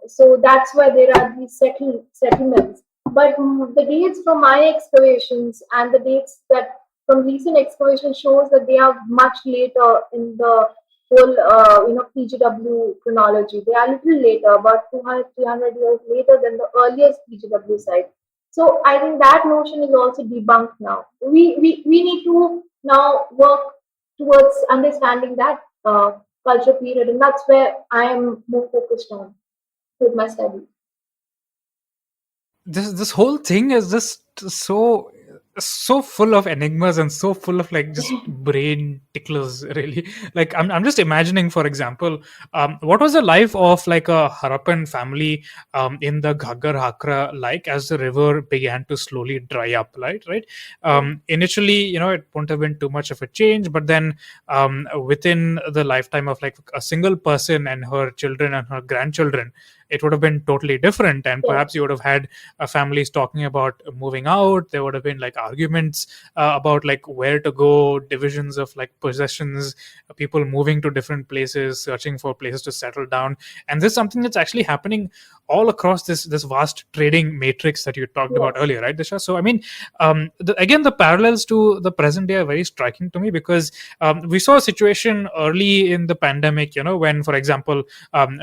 So that's why there are these settlements. But the dates from my excavations and the dates that from recent excavation shows that they are much later in the whole PGW chronology. They are a little later, about 200, 300 years later than the earliest PGW site. So I think that notion is also debunked now. We need to now work towards understanding that culture period, and that's where I am more focused on with my study. This whole thing is just so full of enigmas and so full of like just brain ticklers, really. Like I'm just imagining, for example, what was the life of like a Harappan family in the Ghaggar-Hakra, like as the river began to slowly dry up, right. Initially, it won't have been too much of a change, but then within the lifetime of like a single person and her children and her grandchildren, it would have been totally different, and Yes, perhaps you would have had families talking about moving out. There would have been like arguments about like where to go, divisions of like possessions, people moving to different places, searching for places to settle down. And this is something that's actually happening all across this vast trading matrix that you talked about yes, earlier, right, Disha? So I mean, again, the parallels to the present day are very striking to me, because we saw a situation early in the pandemic, when, for example,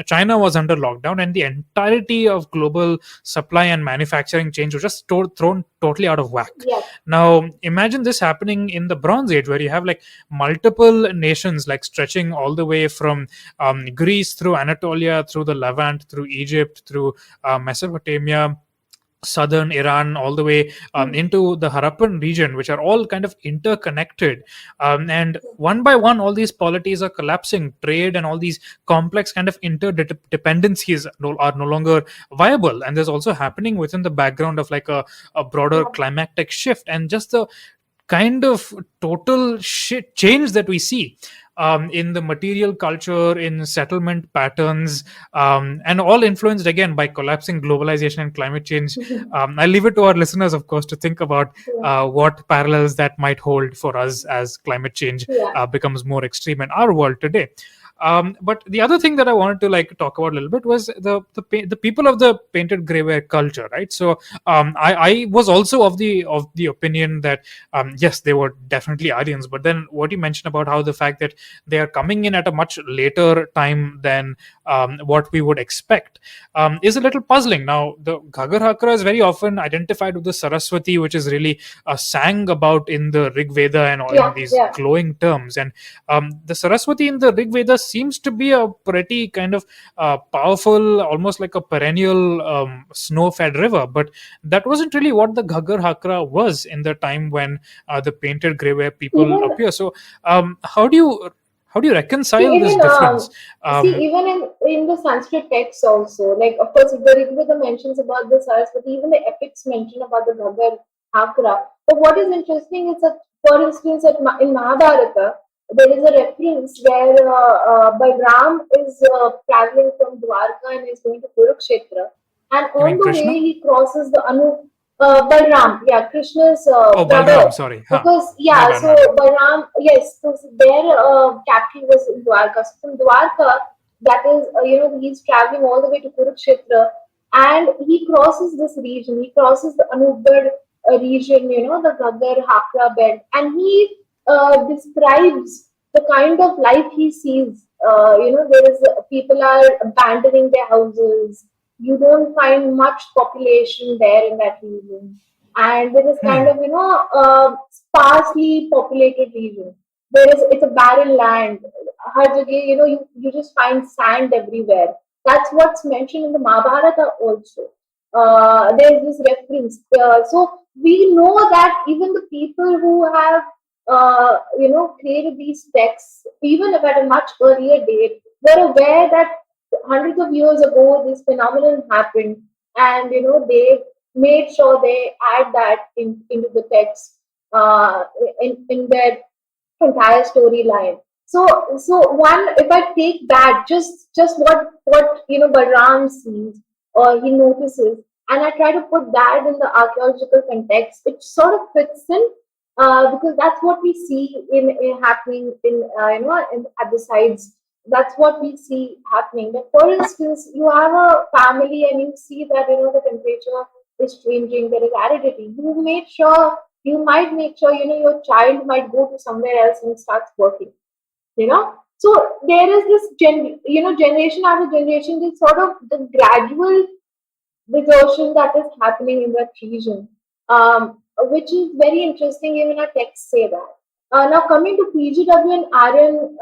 China was under lockdown, and the entirety of global supply and manufacturing chains were just thrown totally out of whack. yes. Now, imagine this happening in the Bronze Age, where you have like multiple nations, like stretching all the way from Greece through Anatolia, through the Levant, through Egypt, through Mesopotamia, southern Iran, all the way Hmm. into the Harappan region, which are all kind of interconnected. And one by one, all these polities are collapsing. Trade and all these complex kind of interdependencies are no longer viable. And there's also happening within the background of like a broader Yeah. climactic shift, and just the kind of total shit change that we see in the material culture, in settlement patterns, and all influenced again by collapsing globalization and climate change. I leave it to our listeners, of course, to think about Yeah. what parallels that might hold for us as climate change Yeah. becomes more extreme in our world today. But the other thing that I wanted to like talk about a little bit was the people of the painted gray ware culture, right? So I was also of the opinion that yes, they were definitely Aryans, but then what you mentioned about how the fact that they are coming in at a much later time than what we would expect is a little puzzling. Now, the Ghaggar-Hakra is very often identified with the Sarasvati, which is really sang about in the Rig Veda and all in Yeah. these Yeah. glowing terms. And the Saraswati in the Rig Veda seems to be a pretty kind of powerful, almost like a perennial snow-fed river. But that wasn't really what the Ghaggar-Hakra was in the time when the painted grey ware people Even appear. So, how do you reconcile see this even difference? see Um, even in the Sanskrit texts also, like of course the Rig Veda mentions about the Saraswati, even the epics mention about the Ghaggar Hakra. But what is interesting is that, for instance, in Mahabharata, there is a reference where Balram is traveling from Dwarka and is going to Kurukshetra, and you on mean the way Krishna? he crosses the Balram, yeah, Krishna's Oh, Balram. brother. Sorry, huh? Because My yeah, bad, so my bad. Balram, yes, so their capital was in Dwarka. So from Dwarka, that is, he's traveling all the way to Kurukshetra, and he crosses this region. He crosses the Anubad region, the Ghaggar Hakra belt, and he describes the kind of life he sees. There is people are abandoning their houses. You don't find much population there in that region, and there is kind Hmm. of sparsely populated region. It's a barren land. Har jagah, you just find sand everywhere. That's what's mentioned in the Mahabharata also. There's this reference. So we know that even the people who have created these texts, even if at a much earlier date, were aware that hundreds of years ago this phenomenon happened, and they made sure they add that into the text, in their entire storyline. So one, if I take that, just what Balram sees or he notices, and I try to put that in the archaeological context, it sort of fits in, because that's what we see in happening at the sides. That's what we see happening. Like for instance, you have a family and you see that the temperature is changing. There is aridity. You might make sure your child might go to somewhere else and starts working. So there is this generation after generation, this sort of the gradual desertion that is happening in that region, which is very interesting. Even our texts say that. Now coming to PGW and Aryan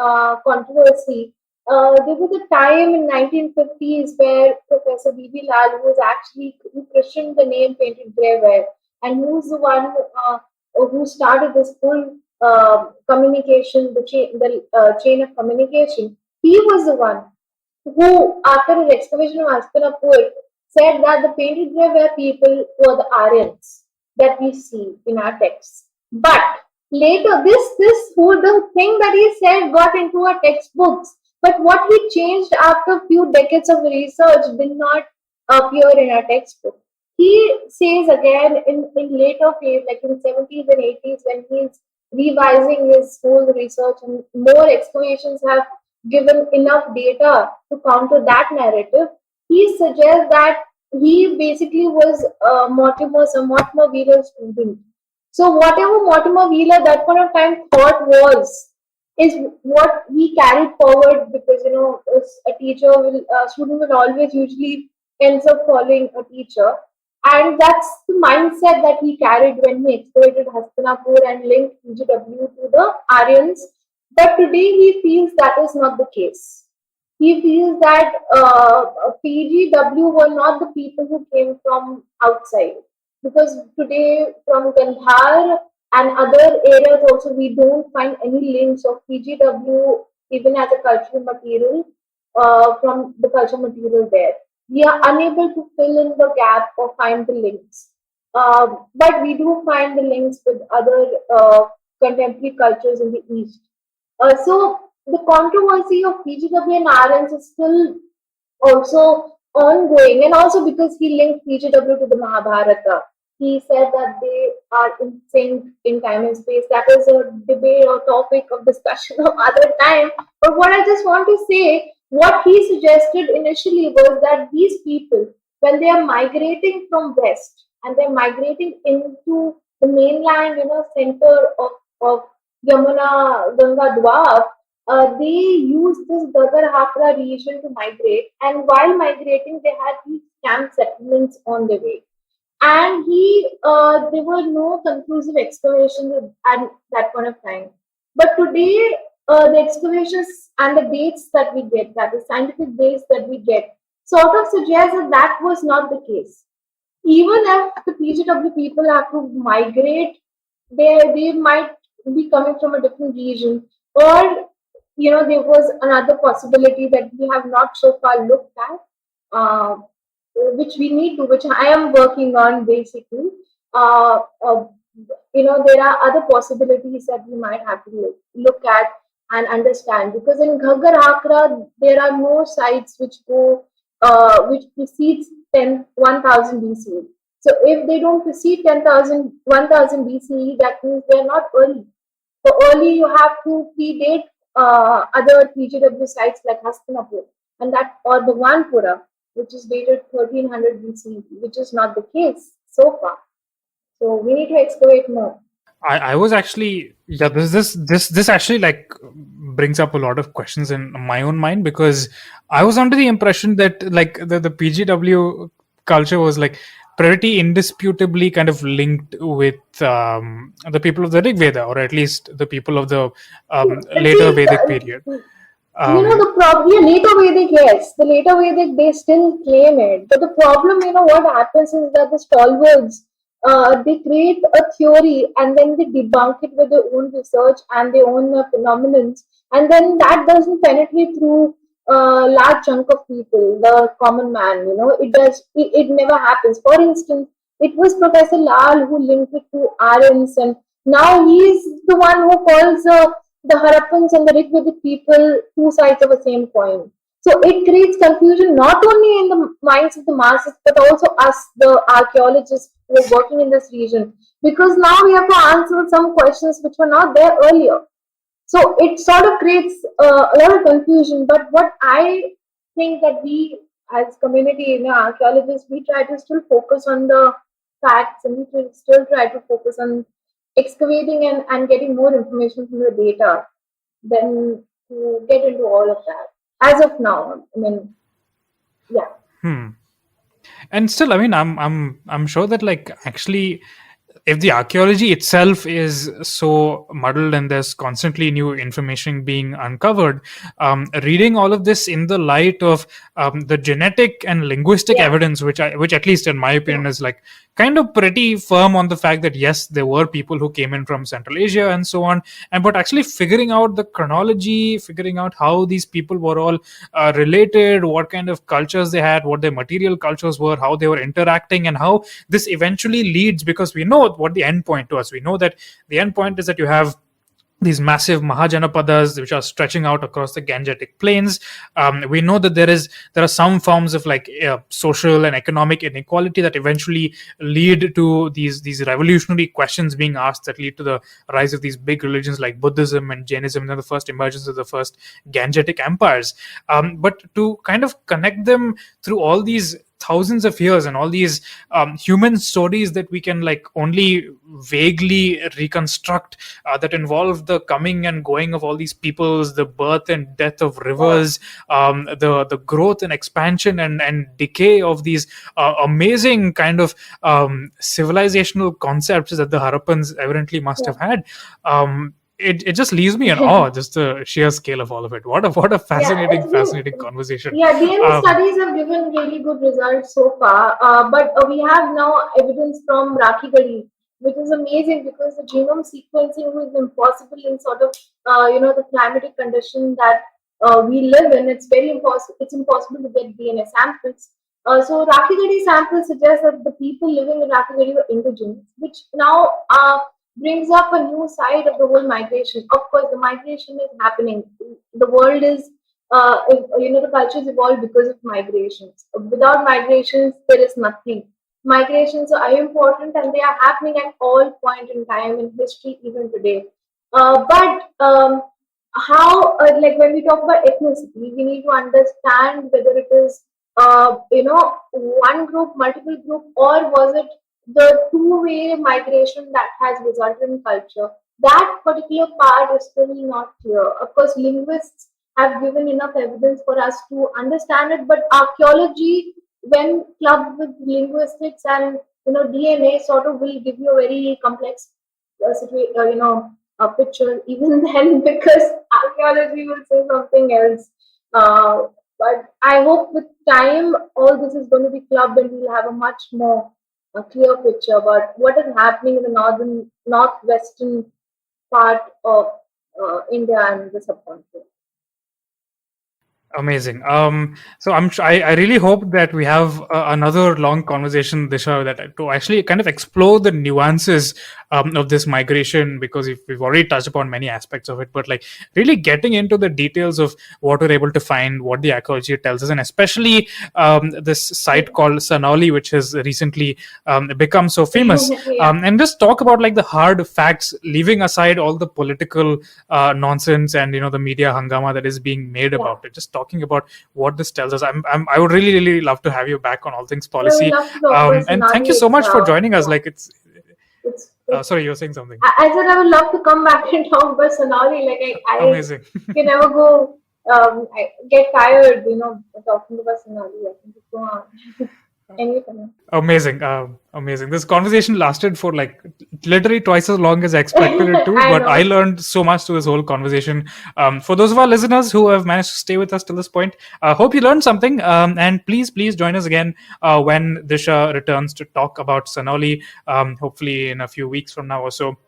controversy, there was a time in 1950s where Professor B.B. Lal, who christened the name painted grey ware, and who's the one who started this whole communication, the chain of communication. He was the one who, after his excavation of Hastinapur, said that the painted grey ware people were the Aryans that we see in our texts. But later, this whole the thing that he said got into our textbooks. But what he changed after a few decades of research did not appear in our textbook. He says again in later phase, like in 70s and 80s, when he's revising his whole research and more excavations have given enough data to counter that narrative, he suggests that he basically was a Mortimer Wheeler student. So whatever Mortimer Wheeler that point of time thought was is what he carried forward, because as a student will always usually ends up following a teacher, and that's the mindset that he carried when he excavated Hastinapur and linked PGW to the Aryans. But today he feels that is not the case. He feels that PGW were not the people who came from outside, because today from Gandhar and other areas also we don't find any links of PGW even as a cultural material from the cultural material there. We are unable to fill in the gap or find the links. But we do find the links with other contemporary cultures in the East. So the controversy of PGW and RNs is still also ongoing, and also because he linked PGW to the Mahabharata. He said that they are in sync in time and space. That is a debate or topic of discussion of other time. But what I just want to say, what he suggested initially was that these people, when they are migrating from west and they're migrating into the mainland, center of Yamuna Ganga Dwap, they used this Ghaggar-Hakra region to migrate, and while migrating, they had these camp settlements on the way. And there were no conclusive excavations at that point of time. But today, the excavations and the dates that we get, that the scientific dates that we get, sort of suggest that that was not the case. Even if the PGW people have to migrate, they might be coming from a different region, or there was another possibility that we have not so far looked at, which we need to, which I am working on basically. Uh, uh, there are other possibilities that we might have to look at and understand, because in Ghaggar-Hakra there are no sites which precedes 10,000 BCE. So if they don't precede 1,000 BCE, that means they are not early. So early you have to predate other PGW sites like Hastinapur and that, or Bhagwanpura, which is dated 1300 BCE, which is not the case so far. So we need to excavate more. I was actually, yeah, this actually like brings up a lot of questions in my own mind, because I was under the impression that like the PGW culture was like pretty indisputably kind of linked with the people of the Rig Veda, or at least the people of the later Vedic period. The problem, later Vedic, yes, the later Vedic, they still claim it. But the problem, what happens is that the stalwarts, they create a theory and then they debunk it with their own research and their own phenomenon. And then that doesn't penetrate through a large chunk of people, the common man, it never happens. For instance, it was Professor Lal who linked it to Aryans, and now he's the one who calls the Harappans and the Rigvedic people two sides of the same coin. So it creates confusion not only in the minds of the masses, but also us, the archaeologists who are working in this region, because now we have to answer some questions which were not there earlier. So it sort of creates a lot of confusion. But what I think that we, as community, archaeologists, we try to still focus on the facts, and we still try to focus on excavating and getting more information from the data. Then to get into all of that. As of now, I mean, yeah. And still, I mean, I'm sure that, like, actually, if the archaeology itself is so muddled and there's constantly new information being uncovered, reading all of this in the light of the genetic and linguistic Yeah. evidence, which at least in my opinion is like kind of pretty firm on the fact that yes, there were people who came in from Central Asia and so on, and but actually figuring out the chronology, figuring out how these people were all related, what kind of cultures they had, what their material cultures were, how they were interacting, and how this eventually leads, because we know what the end point to us. We know that the end point is that you have these massive Mahajanapadas which are stretching out across the Gangetic plains. We know that there are some forms of like social and economic inequality that eventually lead to these revolutionary questions being asked that lead to the rise of these big religions like Buddhism and Jainism and the first emergence of the first Gangetic empires. But to kind of connect them through all these thousands of years and all these human stories that we can like only vaguely reconstruct, that involve the coming and going of all these peoples, the birth and death of rivers, the growth and expansion and decay of these amazing kind of civilizational concepts that the Harappans evidently must have had. It just leaves me in awe, just the sheer scale of all of it. What a fascinating conversation. Yeah, DNA studies have given really good results so far, but we have now evidence from Rakhigarhi, which is amazing because the genome sequencing is impossible in sort of the climatic condition that we live in. It's very impossible. It's impossible to get DNA samples. So Rakhigarhi samples suggest that the people living in Rakhigarhi were indigenous, which now brings up a new side of the whole migration. Of course, the migration is happening. The world is, the cultures evolved because of migrations. Without migrations, there is nothing. Migrations are important and they are happening at all point in time in history, even today. But how, like when we talk about ethnicity, we need to understand whether it is, one group, multiple group, or was it the two-way migration that has resulted in culture. That particular part is still not clear. Of course, linguists have given enough evidence for us to understand it, but archaeology, when clubbed with linguistics and DNA, sort of will give you a very complex a picture even then, because archaeology will say something else. But I hope with time all this is going to be clubbed and we'll have a much more a clear picture about what is happening in the northwestern part of India and the subcontinent. Amazing. So I really hope that we have another long conversation, Disha, that to actually kind of explore the nuances of this migration, because we've already touched upon many aspects of it, but like really getting into the details of what we're able to find, what the archaeology tells us, and especially this site called Sanauli, which has recently become so famous, and just talk about like the hard facts, leaving aside all the political nonsense and the media hangama that is being made about it. Just talking about what this tells us. I would really love to have you back on All Things Policy. And thank you so much for joining us. Like it's sorry, you were saying something. I said I would love to come back and talk about Sanauli. Like I amazing. can never go. I get tired, talking about Sanauli. I think go on. Amazing. This conversation lasted for like literally twice as long as I expected it to, but I learned so much through this whole conversation. For those of our listeners who have managed to stay with us till this point, hope you learned something, and please join us again when Disha returns to talk about Sanauli, hopefully in a few weeks from now or so.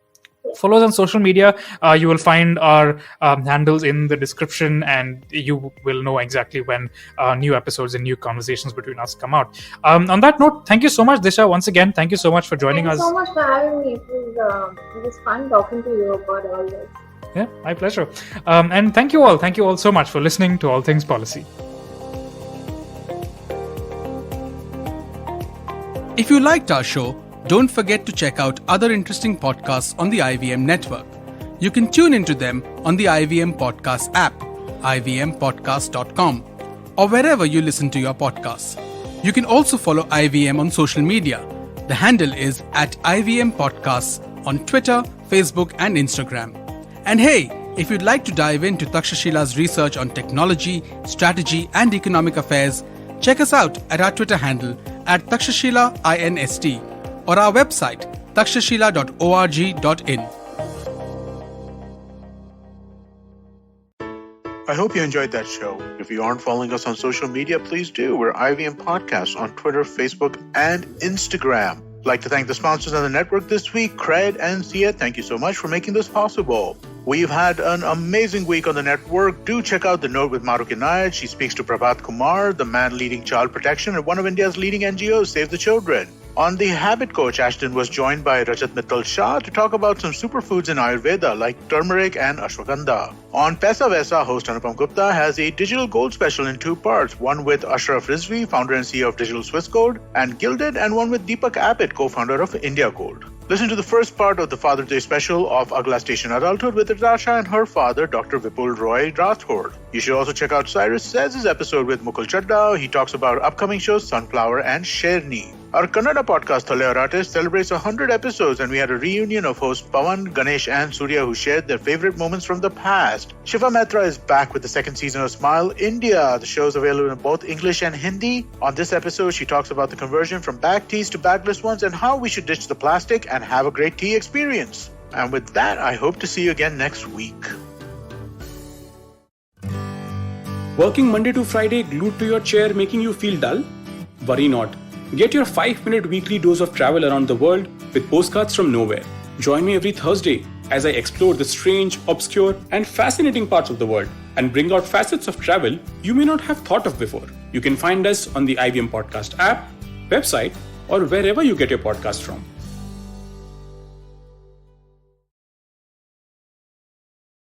Follow us on social media. You will find our handles in the description, and you will know exactly when new episodes and new conversations between us come out. On that note, thank you so much, Disha. Once again, thank you so much for joining us. Thank you so much for having me. It was fun talking to you about all this. Yeah, my pleasure. And thank you all so much for listening to All Things Policy. If you liked our show, don't forget to check out other interesting podcasts on the IVM network. You can tune into them on the IVM Podcast app, ivmpodcast.com, or wherever you listen to your podcasts. You can also follow IVM on social media. The handle is @IVM Podcasts on Twitter, Facebook, and Instagram. And hey, If you'd like to dive into Takshashila's research on technology, strategy, and economic affairs, check us out at our Twitter handle at takshashila_inst or our website takshashila.org.in. I hope you enjoyed that show. If you aren't following us on social media, please do. We're IVM Podcasts on Twitter, Facebook, and Instagram. I'd like to thank the sponsors on the network this week, Cred and Sia. Thank you so much for making this possible. We've had an amazing week on the network. Do check out The Note with Mahrukh Inayat. She speaks to Prabhat Kumar, the man leading child protection at one of India's leading NGOs, Save the Children. On The Habit Coach, Ashton was joined by Rajat Mittal Shah to talk about some superfoods in Ayurveda like turmeric and ashwagandha. On Paisa Vaisa, host Anupam Gupta has a digital gold special in 2 parts, one with Ashraf Rizvi, founder and CEO of Digital Swiss Gold and Gilded, and one with Deepak Abbott, co-founder of India Gold. Listen to the first part of the Father's Day special of Agla Station Adulthood with Natasha and her father, Dr. Vipul Roy Rathod. You should also check out Cyrus Says' episode with Mukul Chadda. He talks about upcoming shows Sunflower and Sherni. Our Kannada podcast, Thale Artist, celebrates 100 episodes, and we had a reunion of hosts Pawan, Ganesh, and Surya who shared their favorite moments from the past. Shiva Mehta is back with the second season of Smile India. The show is available in both English and Hindi. On this episode, she talks about the conversion from bag teas to bagless ones and how we should ditch the plastic and have a great tea experience. And with that, I hope to see you again next week. Working Monday to Friday glued to your chair making you feel dull? Worry not. Get your 5-minute weekly dose of travel around the world with Postcards from Nowhere. Join me every Thursday as I explore the strange, obscure, and fascinating parts of the world and bring out facets of travel you may not have thought of before. You can find us on the IVM Podcast app, website, or wherever you get your podcast from.